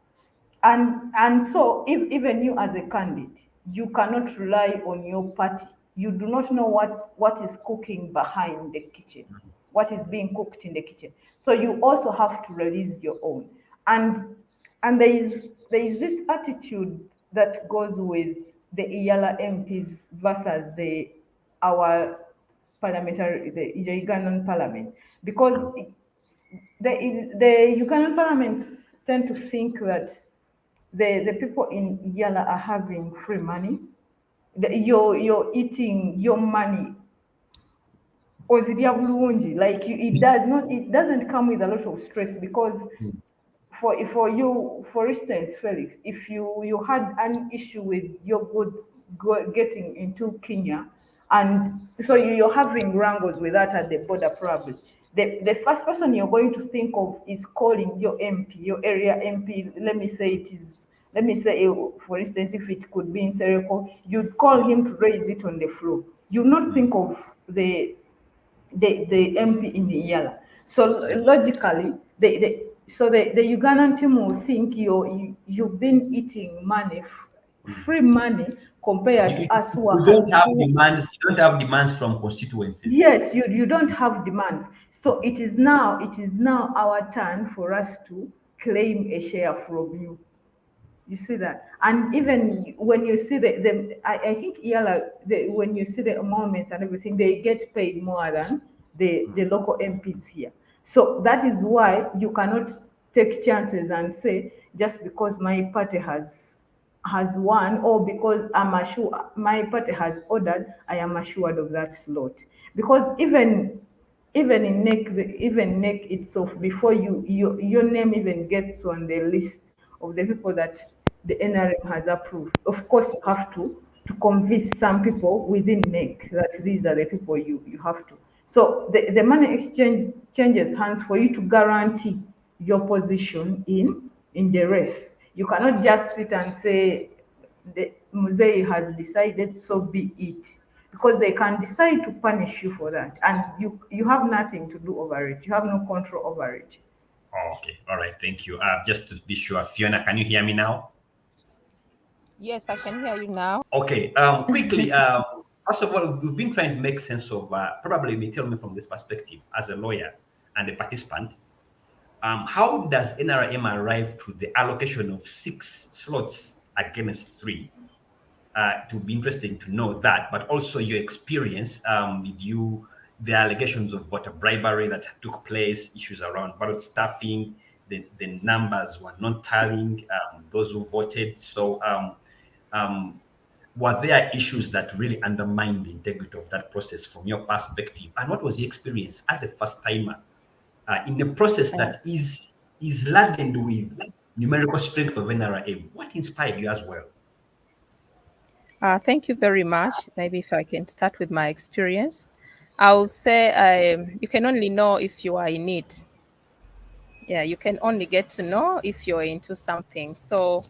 And so even you as a candidate, you cannot rely on your party. You do not know what is cooking behind the kitchen, what is being cooked in the kitchen. So you also have to release your own. And there is this attitude that goes with the Eala MPs versus our parliamentary, the Ugandan parliament, because the Ugandan parliament tend to think that the people in Eala are having free money. You're eating your money. It doesn't come with a lot of stress, because for you, for instance, Felix, if you had an issue with your goods getting into Kenya, and so you're having wrangles with that at the border, probably the first person you're going to think of is calling your MP, your area MP. Let me say, for instance, if it could be in Sereko, you'd call him to raise it on the floor. You not think of the MP in the Eala. So logically, the Ugandan team will think you've been eating money, free money, compared to us who are You don't have demands. You don't have demands from constituencies. Yes, you don't have demands. So it is now our turn for us to claim a share from you. You see that? And even when you see I think Eala, when you see the emoluments and everything, they get paid more than the local MPs here. So that is why you cannot take chances and say, just because my party has won, or because I'm assured my party has ordered, I am assured of that slot. Because even even in even NEC itself, before your name even gets on the list of the people that the NRM has approved. Of course, you have to convince some people within NEC that these are the people you have to. So the money exchange changes hands for you to guarantee your position in the race. You cannot just sit and say the Muzei has decided, so be it, because they can decide to punish you for that, and you have nothing to do over it. You have no control over it. Oh, okay. All right. Thank you. Just to be sure, Fiona, can you hear me now? Yes, I can hear you now. Okay. Quickly. First of all, we've been trying to make sense of probably me tell me from this perspective as a lawyer and a participant. How does NRM arrive to the allocation of 6 slots against 3? To be interesting to know that, but also your experience. The allegations of voter bribery that took place, issues around ballot staffing, the numbers were not tallying, those who voted. So, were there issues that really undermined the integrity of that process from your perspective? And what was your experience as a first timer in a process that is laden with numerical strength of NRM? What inspired you as well? Thank you very much. Maybe if I can start with my experience, I will say you can only know if you are in it. Yeah, you can only get to know if you're into something. So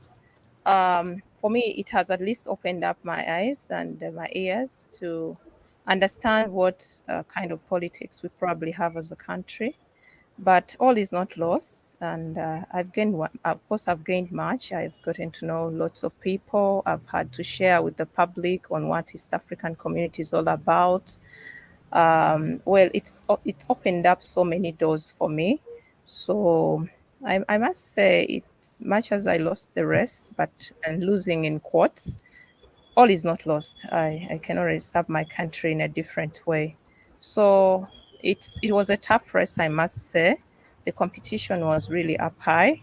for me, it has at least opened up my eyes and my ears to understand what kind of politics we probably have as a country. But all is not lost, and of course, I've gained much. I've gotten to know lots of people. I've had to share with the public on what East African community is all about. Well, it's opened up so many doors for me. So I must say, it's much as I lost the race, but and losing in quotes, all is not lost. I can always serve my country in a different way. So it was a tough race, I must say. The competition was really up high.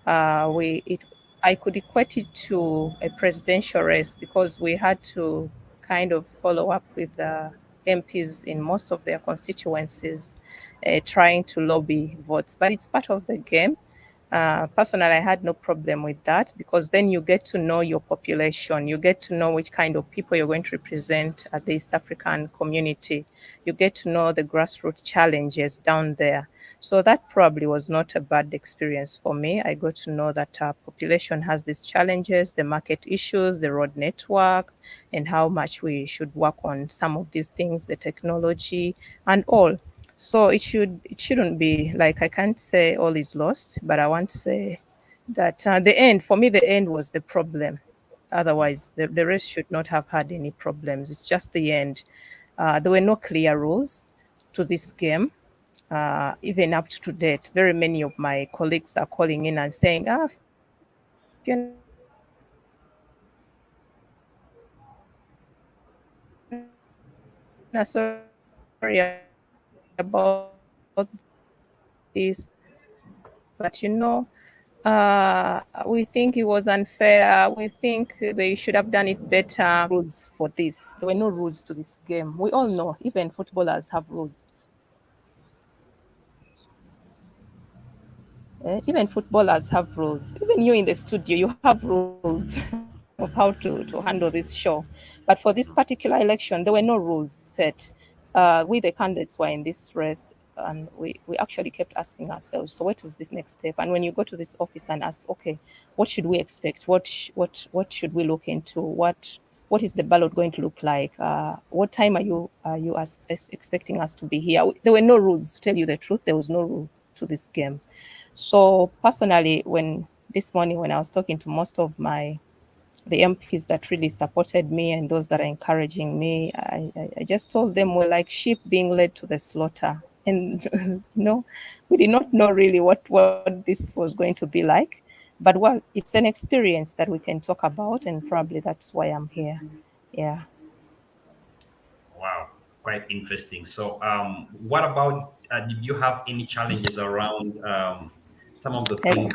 I could equate it to a presidential race because we had to kind of follow up with the MPs in most of their constituencies, trying to lobby votes. But it's part of the game. Personally, I had no problem with that because then you get to know your population. You get to know which kind of people you're going to represent at the East African community. You get to know the grassroots challenges down there. So that probably was not a bad experience for me. I got to know that our population has these challenges, the market issues, the road network, and how much we should work on some of these things, the technology and all. So it shouldn't be like I can't say all is lost, but I want to say that the end for me the end was the problem. Otherwise, the rest should not have had any problems. It's just the end. There were no clear rules to this game. Even up to date, very many of my colleagues are calling in and saying, Fiona, sorry about this, but we think it was unfair. We think they should have done it better. Rules for this. There were no rules to this game. We all know, even footballers have rules. Even footballers have rules. Even you in the studio, you have rules of how to handle this show. But for this particular election, there were no rules set. We, the candidates, were in this race, and we actually kept asking ourselves, so what is this next step? And when you go to this office and ask, okay, what should we expect? What should we look into? What is the ballot going to look like? What time are you expecting us to be here? There were no rules. To tell you the truth, there was no rule to this game. So personally, when this morning when I was talking to most of the MPs that really supported me and those that are encouraging me, I just told them we're like sheep being led to the slaughter. And we did not know really what this was going to be like. But well, it's an experience that we can talk about, and probably that's why I'm here. Yeah. Wow, quite interesting. So, what about did you have any challenges around some of the things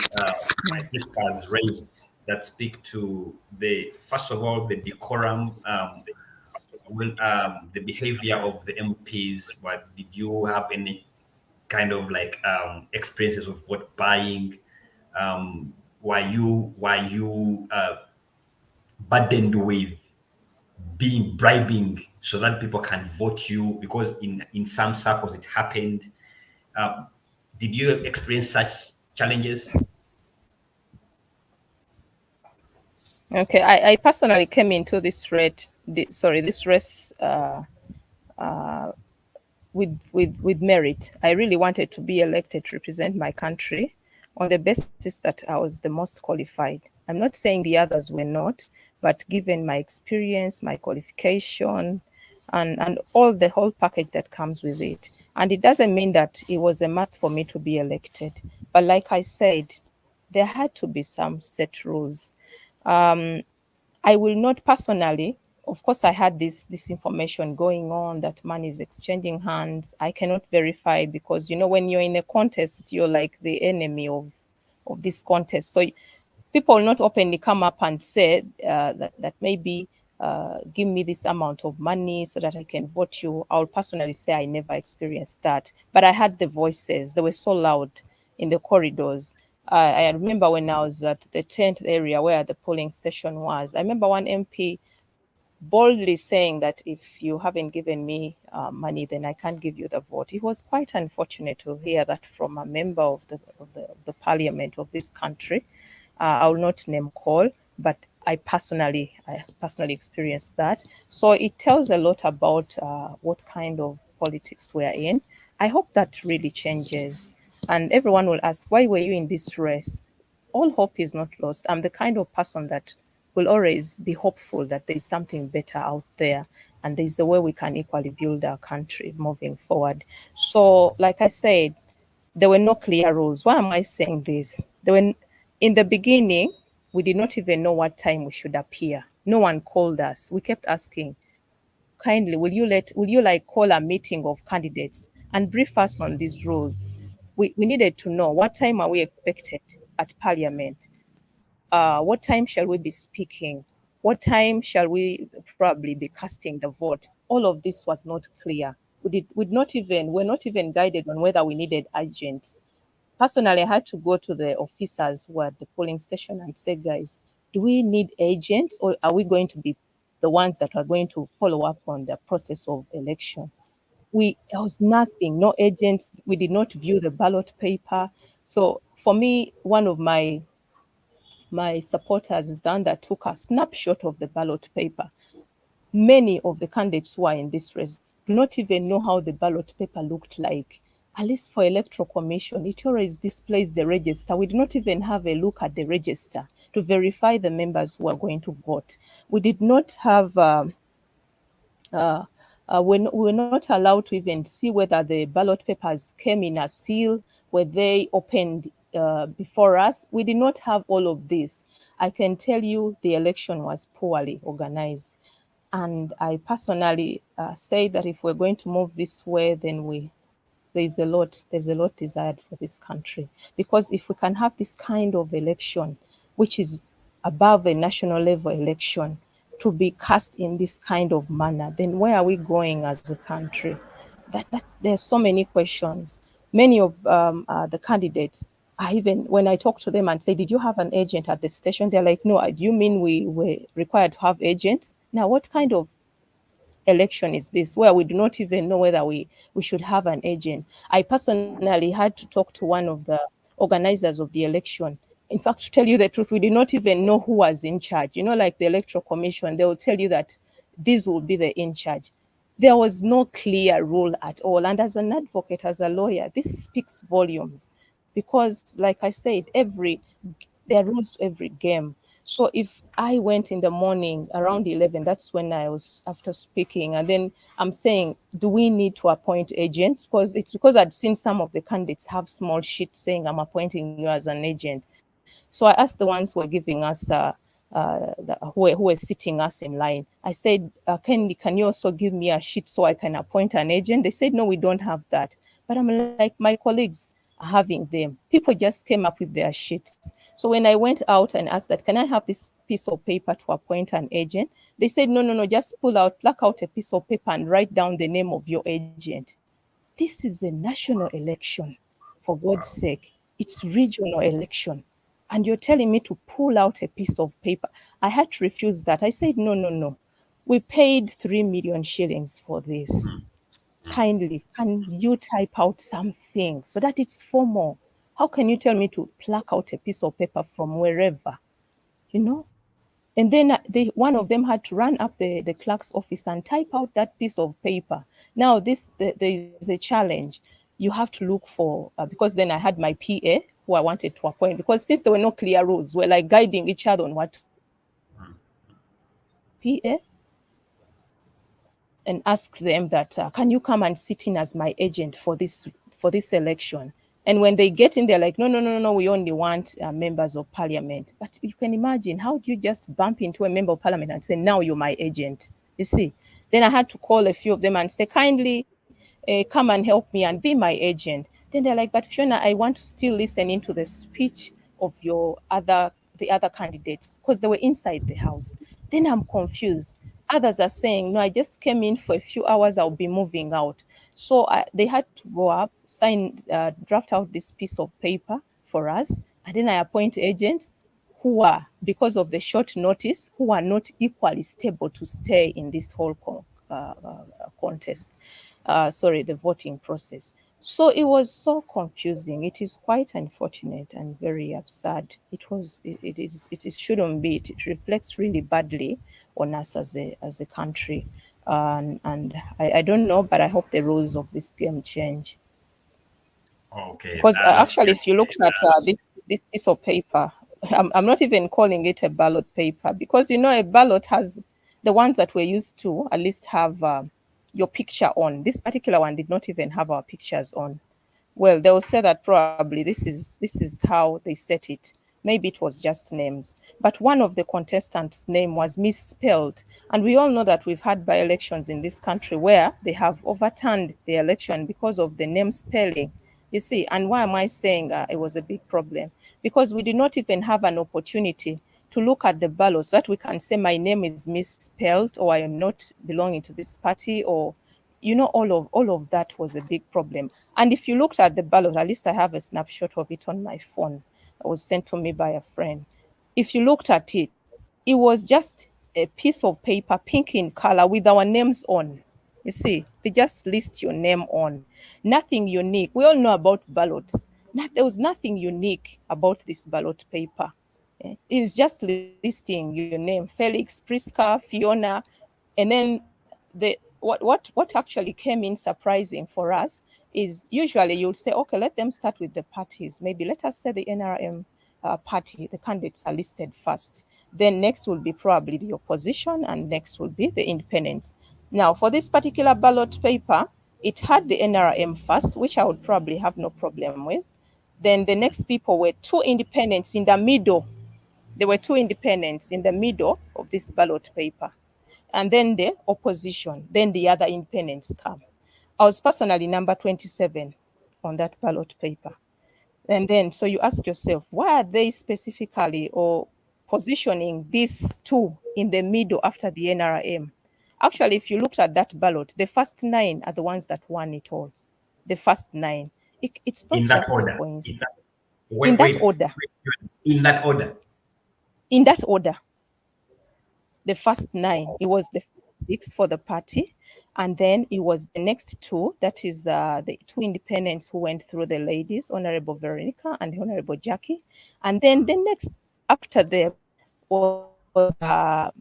my sisters raised that speak to the first of all the decorum the behavior of the MPs? What did you have any kind of like experiences of vote buying? Were you burdened with being bribing so that people can vote you? Because in some circles it happened. Um, did you experience such challenges? Okay, I personally came into this race with merit. I really wanted to be elected to represent my country on the basis that I was the most qualified. I'm not saying the others were not, but given my experience, my qualification, and all the whole package that comes with it. And it doesn't mean that it was a must for me to be elected. But like I said, there had to be some set rules. I will not personally, of course, I had this information going on that money is exchanging hands. I cannot verify because when you're in a contest, you're like the enemy of this contest. So people will not openly come up and say that maybe give me this amount of money so that I can vote you. I'll personally say I never experienced that, but I had the voices. They were so loud in the corridors. I remember when I was at the 10th area where the polling station was. I remember one MP boldly saying that if you haven't given me money, then I can't give you the vote. It was quite unfortunate to hear that from a member of the parliament of this country. I will not name call, but I personally experienced that. So it tells a lot about what kind of politics we're in. I hope that really changes. And everyone will ask, why were you in this race? All hope is not lost. I'm the kind of person that will always be hopeful that there is something better out there and there's a way we can equally build our country moving forward. So, like I said, there were no clear rules. Why am I saying this? In the beginning, we did not even know what time we should appear. No one called us. We kept asking, kindly, will you like call a meeting of candidates and brief us on these rules? We needed to know what time are we expected at Parliament. What time shall we be speaking? What time shall we probably be casting the vote? All of this was not clear. We're not even guided on whether we needed agents. Personally, I had to go to the officers who were at the polling station and say, guys, do we need agents or are we going to be the ones that are going to follow up on the process of election? There was nothing, no agents. We did not view the ballot paper. So for me, one of my supporters is the one that took a snapshot of the ballot paper. Many of the candidates who are in this race do not even know how the ballot paper looked like. At least for electoral commission, it always displays the register. We do not even have a look at the register to verify the members who are going to vote. We did not have we're not allowed to even see whether the ballot papers came in a seal, were they opened before us. We did not have all of this. I can tell you the election was poorly organized. And I personally say that if we're going to move this way, then there's a lot desired for this country. Because if we can have this kind of election, which is above a national level election, to be cast in this kind of manner, then where are we going as a country? That there's so many questions. Many of the candidates, I even when I talk to them and say, "Did you have an agent at the station?" They're like, "No." Do you mean we were required to have agents? Now, what kind of election is this where we do not even know whether we should have an agent? I personally had to talk to one of the organizers of the election. In fact, to tell you the truth, we did not even know who was in charge. Like the electoral commission, they will tell you that this will be the in charge. There was no clear rule at all. And as an advocate, as a lawyer, this speaks volumes because, like I said, there are rules to every game. So if I went in the morning around 11, that's when I was after speaking. And then I'm saying, do we need to appoint agents? Because I'd seen some of the candidates have small sheets saying, I'm appointing you as an agent. So I asked the ones who were giving us, who were sitting us in line. I said, can you also give me a sheet so I can appoint an agent? They said, no, we don't have that. But I'm like, my colleagues are having them. People just came up with their sheets. So when I went out and asked that, can I have this piece of paper to appoint an agent. They said, no, just pluck out a piece of paper and write down the name of your agent. This is a national election, for God's sake. It's regional election. And you're telling me to pull out a piece of paper. I had to refuse that. I said, no. We paid 3 million shillings for this. Kindly, can you type out something so that it's formal? How can you tell me to pluck out a piece of paper from wherever? And then one of them had to run up the clerk's office and type out that piece of paper. Now, there is a challenge. You have to look for, because then I had my PA who I wanted to appoint, because since there were no clear rules, we're like guiding each other on what PA, and ask them that, can you come and sit in as my agent for this election? And when they get in, they're like, no, we only want members of parliament. But you can imagine, how do you just bump into a member of parliament and say, now you're my agent? You see, then I had to call a few of them and say, kindly come and help me and be my agent. Then they're like, but Fiona, I want to still listen into the speech of the other candidates, because they were inside the house. Then I'm confused. Others are saying, no, I just came in for a few hours, I'll be moving out. So they had to go up, draft out this piece of paper for us. And then I appoint agents who are, because of the short notice, who are not equally stable to stay in this whole the voting process. So it was so confusing. It is quite unfortunate and very absurd. It shouldn't be. It reflects really badly on us as a country. And I don't know, but I hope the rules of this game change. Okay. Because actually, if you looked at this piece of paper, I'm not even calling it a ballot paper, because a ballot has, the ones that we're used to at least have your picture on. This particular one did not even have our pictures on. Well, they will say that probably this is how they set it. Maybe it was just names. But one of the contestants' name was misspelled. And we all know that we've had by-elections in this country where they have overturned the election because of the name spelling. You see, and why am I saying it was a big problem? Because we did not even have an opportunity to look at the ballot so that we can say my name is misspelled, or I am not belonging to this party, or all of that was a big problem. And if you looked at the ballot, at least I have a snapshot of it on my phone. It was sent to me by a friend. If you looked at it, it was just a piece of paper, pink in color, with our names on. You see, they just list your name on. Nothing unique. We all know about ballots. There was nothing unique about this ballot paper. It's just listing your name, Felix, Priska, Fiona, and then what actually came in surprising for us is, usually you'll say, okay, let them start with the parties. Maybe let us say the NRM party, the candidates are listed first. Then next will be probably the opposition, and next will be the independents. Now, for this particular ballot paper, it had the NRM first, which I would probably have no problem with. Then the next people were two independents in the middle. There were two independents in the middle of this ballot paper. And then the opposition, then the other independents come. I was personally number 27 on that ballot paper. And then, so you ask yourself, why are they specifically or positioning these two in the middle after the NRM? Actually, if you looked at that ballot, the first 9 are the ones that won it all. The first 9. It's not In that just order. a coincidence. In that order. In that order. In that order. The first 9. It was the 6 for the party. And then it was the next 2, that is the 2 independents who went through, the ladies, Honorable Veronica and Honorable Jackie. And then the next after them was the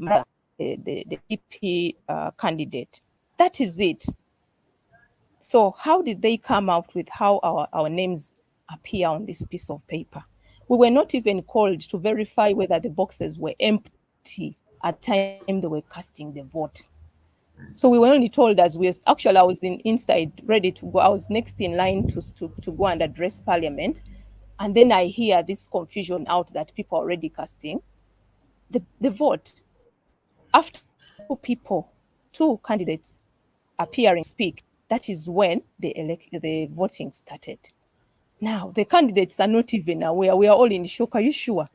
EP candidate. That is it. So how did they come out with how our names appear on this piece of paper? We were not even called to verify whether the boxes were empty at the time they were casting the vote. So we were only told as I was inside ready to go. I was next in line to go and address Parliament. And then I hear this confusion out that people are already casting the vote. After 2 candidates appearing speak, that is when the voting started. Now, the candidates are not even aware. We are all in shock. Are you sure?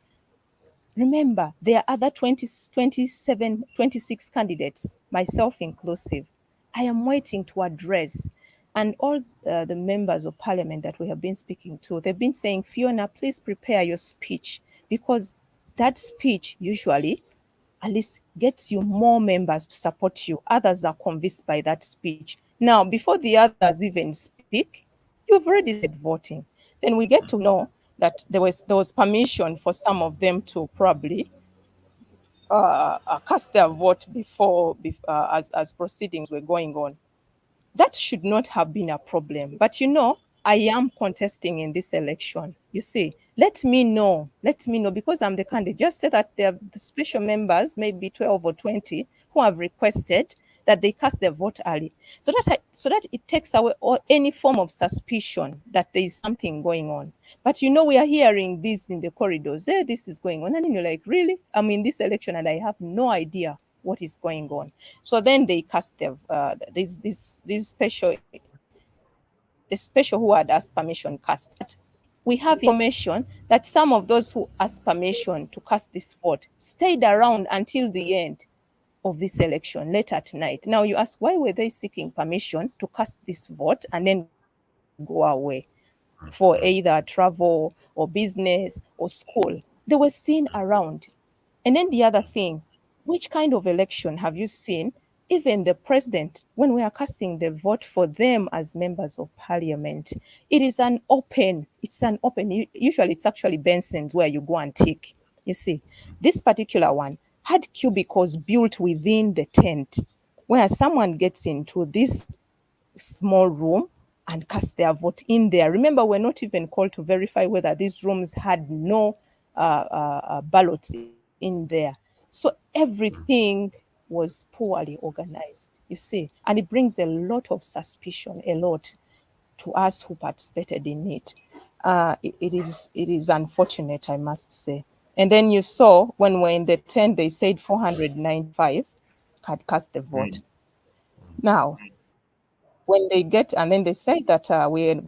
Remember, there are other 20, 27, 26 candidates, myself inclusive. I am waiting to address. And all the members of parliament that we have been speaking to, they've been saying, Fiona, please prepare your speech, because that speech usually at least gets you more members to support you. Others are convinced by that speech. Now, before the others even speak, you've already said voting. Then we get to know that there was permission for some of them to probably cast their vote before as proceedings were going on. That should not have been a problem. But I am contesting in this election. You see, let me know, because I'm the candidate. Just say that there are the special members, maybe 12 or 20, who have requested that they cast their vote early, so that it takes away any form of suspicion that there is something going on. But we are hearing this in the corridors. This is going on, and you're like, really? I'm in this election and I have no idea what is going on. So then they cast this special, the special who had asked permission cast. We have information that some of those who asked permission to cast this vote stayed around until the end of this election, late at night. Now you ask, why were they seeking permission to cast this vote and then go away for either travel or business or school? They were seen around. And then the other thing, which kind of election have you seen? Even the president, when we are casting the vote for them as members of parliament, it's an open, usually it's actually Benson's where you go and tick. You see, this particular one had cubicles built within the tent where someone gets into this small room and cast their vote in there. Remember, we're not even called to verify whether these rooms had no ballots in there. So everything was poorly organized, you see, and it brings a lot of suspicion, a lot, to us who participated in it. It is unfortunate, I must say. And then you saw when we're in the tent, they said 495 had cast the vote. Now, when they get, and then they say that we're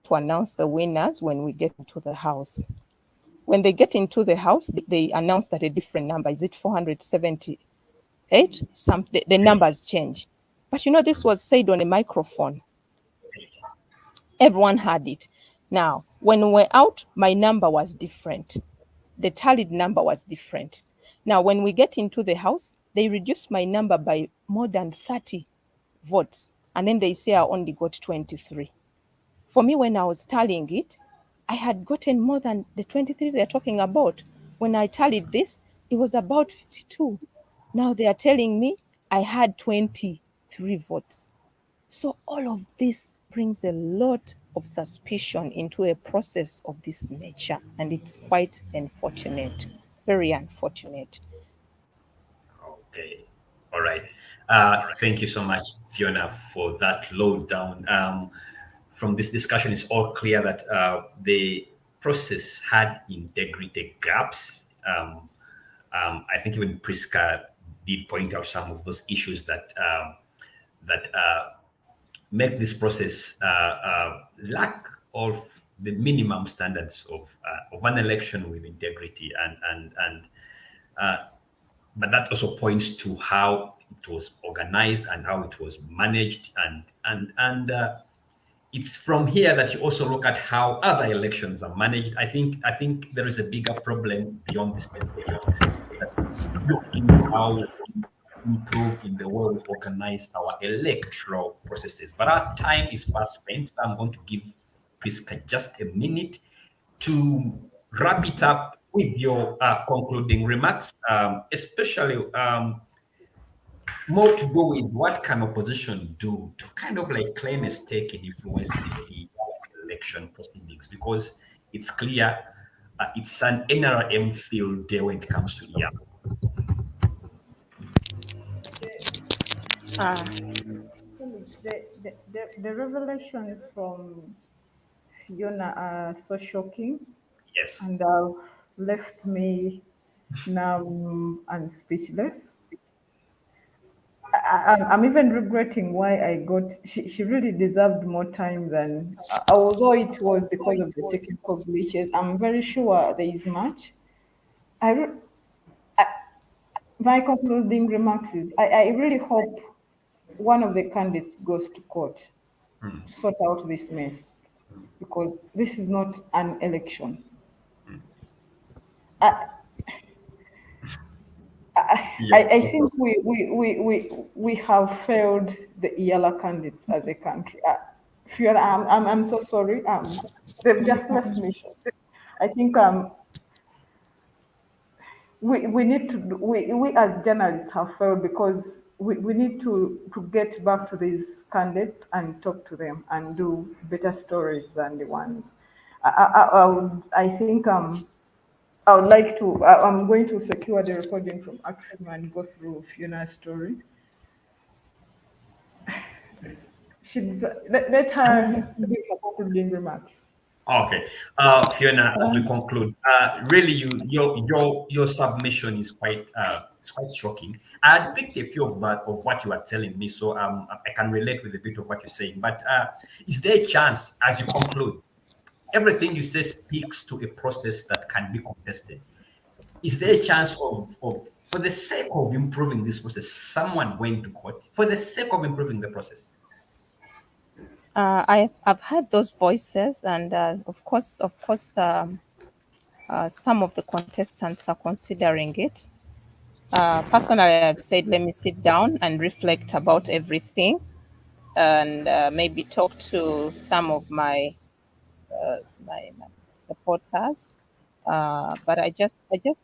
to announce the winners when we get into the house. When they get into the house, they announce that a different number. Is it 478? The numbers change. But this was said on a microphone. Everyone heard it. Now, when we're out, my number was different. The tallied number was different. Now, when we get into the house, they reduced my number by more than 30 votes. And then they say I only got 23. For me, when I was tallying it, I had gotten more than the 23 they're talking about. When I tallied this, it was about 52. Now they are telling me I had 23 votes. So all of this brings a lot of suspicion into a process of this nature, and it's quite unfortunate, very unfortunate. Okay. All right. Thank you so much, Fiona, for that lowdown. From this discussion, it's all clear that the process had integrity gaps. I think even Priska did point out some of those issues that make this process lack of the minimum standards of an election with integrity, but that also points to how it was organized and how it was managed, and it's from here that you also look at how other elections are managed. I think there is a bigger problem beyond this. Let's look into how we improve in the way we organize our electoral processes. But our time is fast spent. I'm going to give Priska just a minute to wrap it up with your concluding remarks, especially more to do with what can opposition do to kind of like claim a stake in influencing the election proceedings, because it's clear it's an NRM field day when it comes to Eala. The revelations from Fiona are so shocking, Yes. and left me numb and speechless. I'm even regretting why I got. She really deserved more time than, although it was because of the technical glitches. I'm very sure there is much, I, re- I my concluding remarks is I really hope one of the candidates goes to court to sort out this mess, because this is not an election. I, Yeah. I think we have failed the Eala candidates as a country. Fiona, I'm so sorry. They've just left me short. I think we need to we as journalists have failed, because we need to get back to these candidates and talk to them and do better stories than the ones. I think I would like to. I'm going to secure the recording from Acfim and go through Fiona's story. Let her give her concluding remarks. Okay, Fiona, as we conclude, really, your submission is quite shocking. I had picked a few of that of what you are telling me, so I can relate with a bit of what you're saying. But is there a chance, as you conclude, everything you say speaks to a process that can be contested? Is there a chance of for the sake of improving this process, someone going to court for the sake of improving the process? I've heard those voices, and some of the contestants are considering it. Personally, I've said, let me sit down and reflect about everything, and maybe talk to some of my supporters. But I just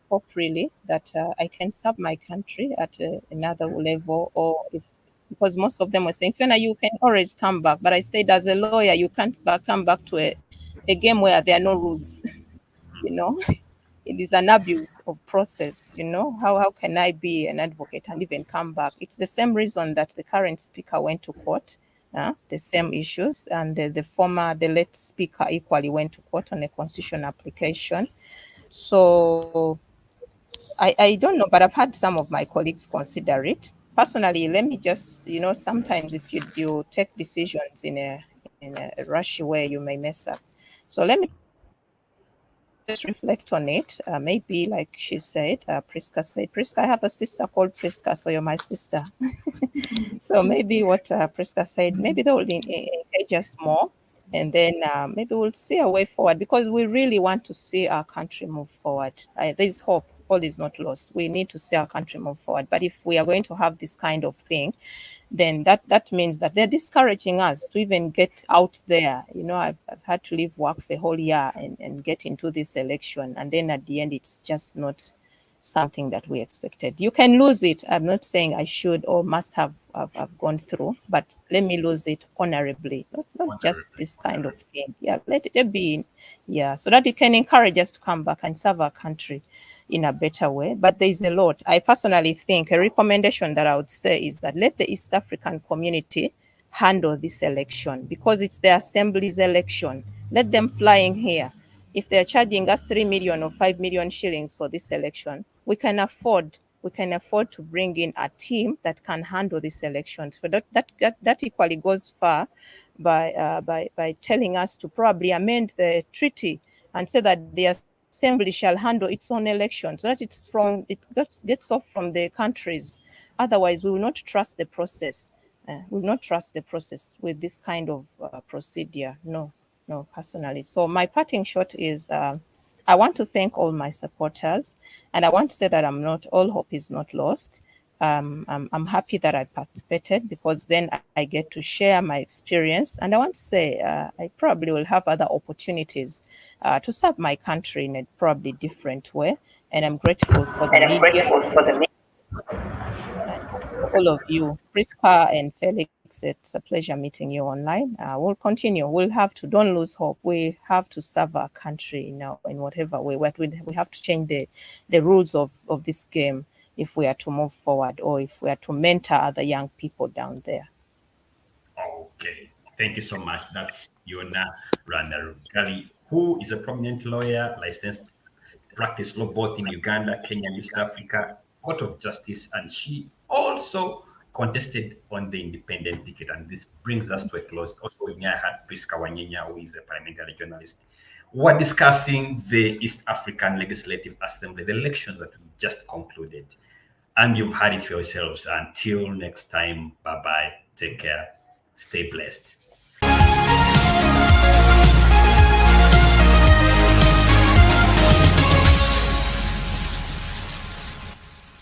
hope really that I can serve my country at another level, or if, because most of them were saying, Fiona, you can always come back. But I said, as a lawyer, you can't come back to a game where there are no rules. you know, it is an abuse of process. How can I be an advocate and even come back? It's the same reason that the current speaker went to court. The same issues, and the late speaker equally went to court on a constitutional application. So I don't know, but I've had some of my colleagues consider it. Personally, let me just, sometimes if you take decisions in a rush way, you may mess up. So let me just reflect on it. Maybe, like she said, Priska, I have a sister called Priska, so you're my sister. So maybe what Priska said, maybe they will engage us more, and then maybe we'll see a way forward, because we really want to see our country move forward. There's hope. All is not lost. We need to see our country move forward. But if we are going to have this kind of thing, then that means that they're discouraging us to even get out there. I've had to leave work the whole year and get into this election. And then at the end, it's just not something that we expected. You can lose it. I'm not saying I should or must have gone through, but let me lose it honorably, not just this kind of thing. Yeah, let it be, yeah, so that it can encourage us to come back and serve our country in a better way. But there's a lot. I personally think a recommendation that I would say is that let the East African community handle this election, because it's the Assembly's election. Let them fly in here. If they're charging us 3 million or 5 million shillings for this election, we can afford to bring in a team that can handle this election. So that equally goes far by telling us to probably amend the treaty and say that the Assembly shall handle its own election, so that gets off from the countries. Otherwise, we will not trust the process. We will not trust the process with this kind of procedure. No, personally. So my parting shot is, I want to thank all my supporters, and I want to say that all hope is not lost. I'm happy that I participated, because then I get to share my experience. And I want to say I probably will have other opportunities to serve my country in a probably different way. And I'm grateful for the media and all of you, Priska and Felix. It's a pleasure meeting you online. We'll continue. Don't lose hope. We have to serve our country now in whatever way. We have to change the rules of this game if we are to move forward, or if we are to mentor other young people down there. Okay, thank you so much. That's Yona Randarukali, who is a prominent lawyer, licensed practice law both in Uganda, Kenya, and East Africa, Court of Justice, and she also contested on the independent ticket. And this brings us to a close. Also, we had Priska Wanyenya, who is a parliamentary journalist. We're discussing the East African Legislative Assembly, the elections that we just concluded. And you've had it for yourselves. Until next time, bye-bye. Take care. Stay blessed.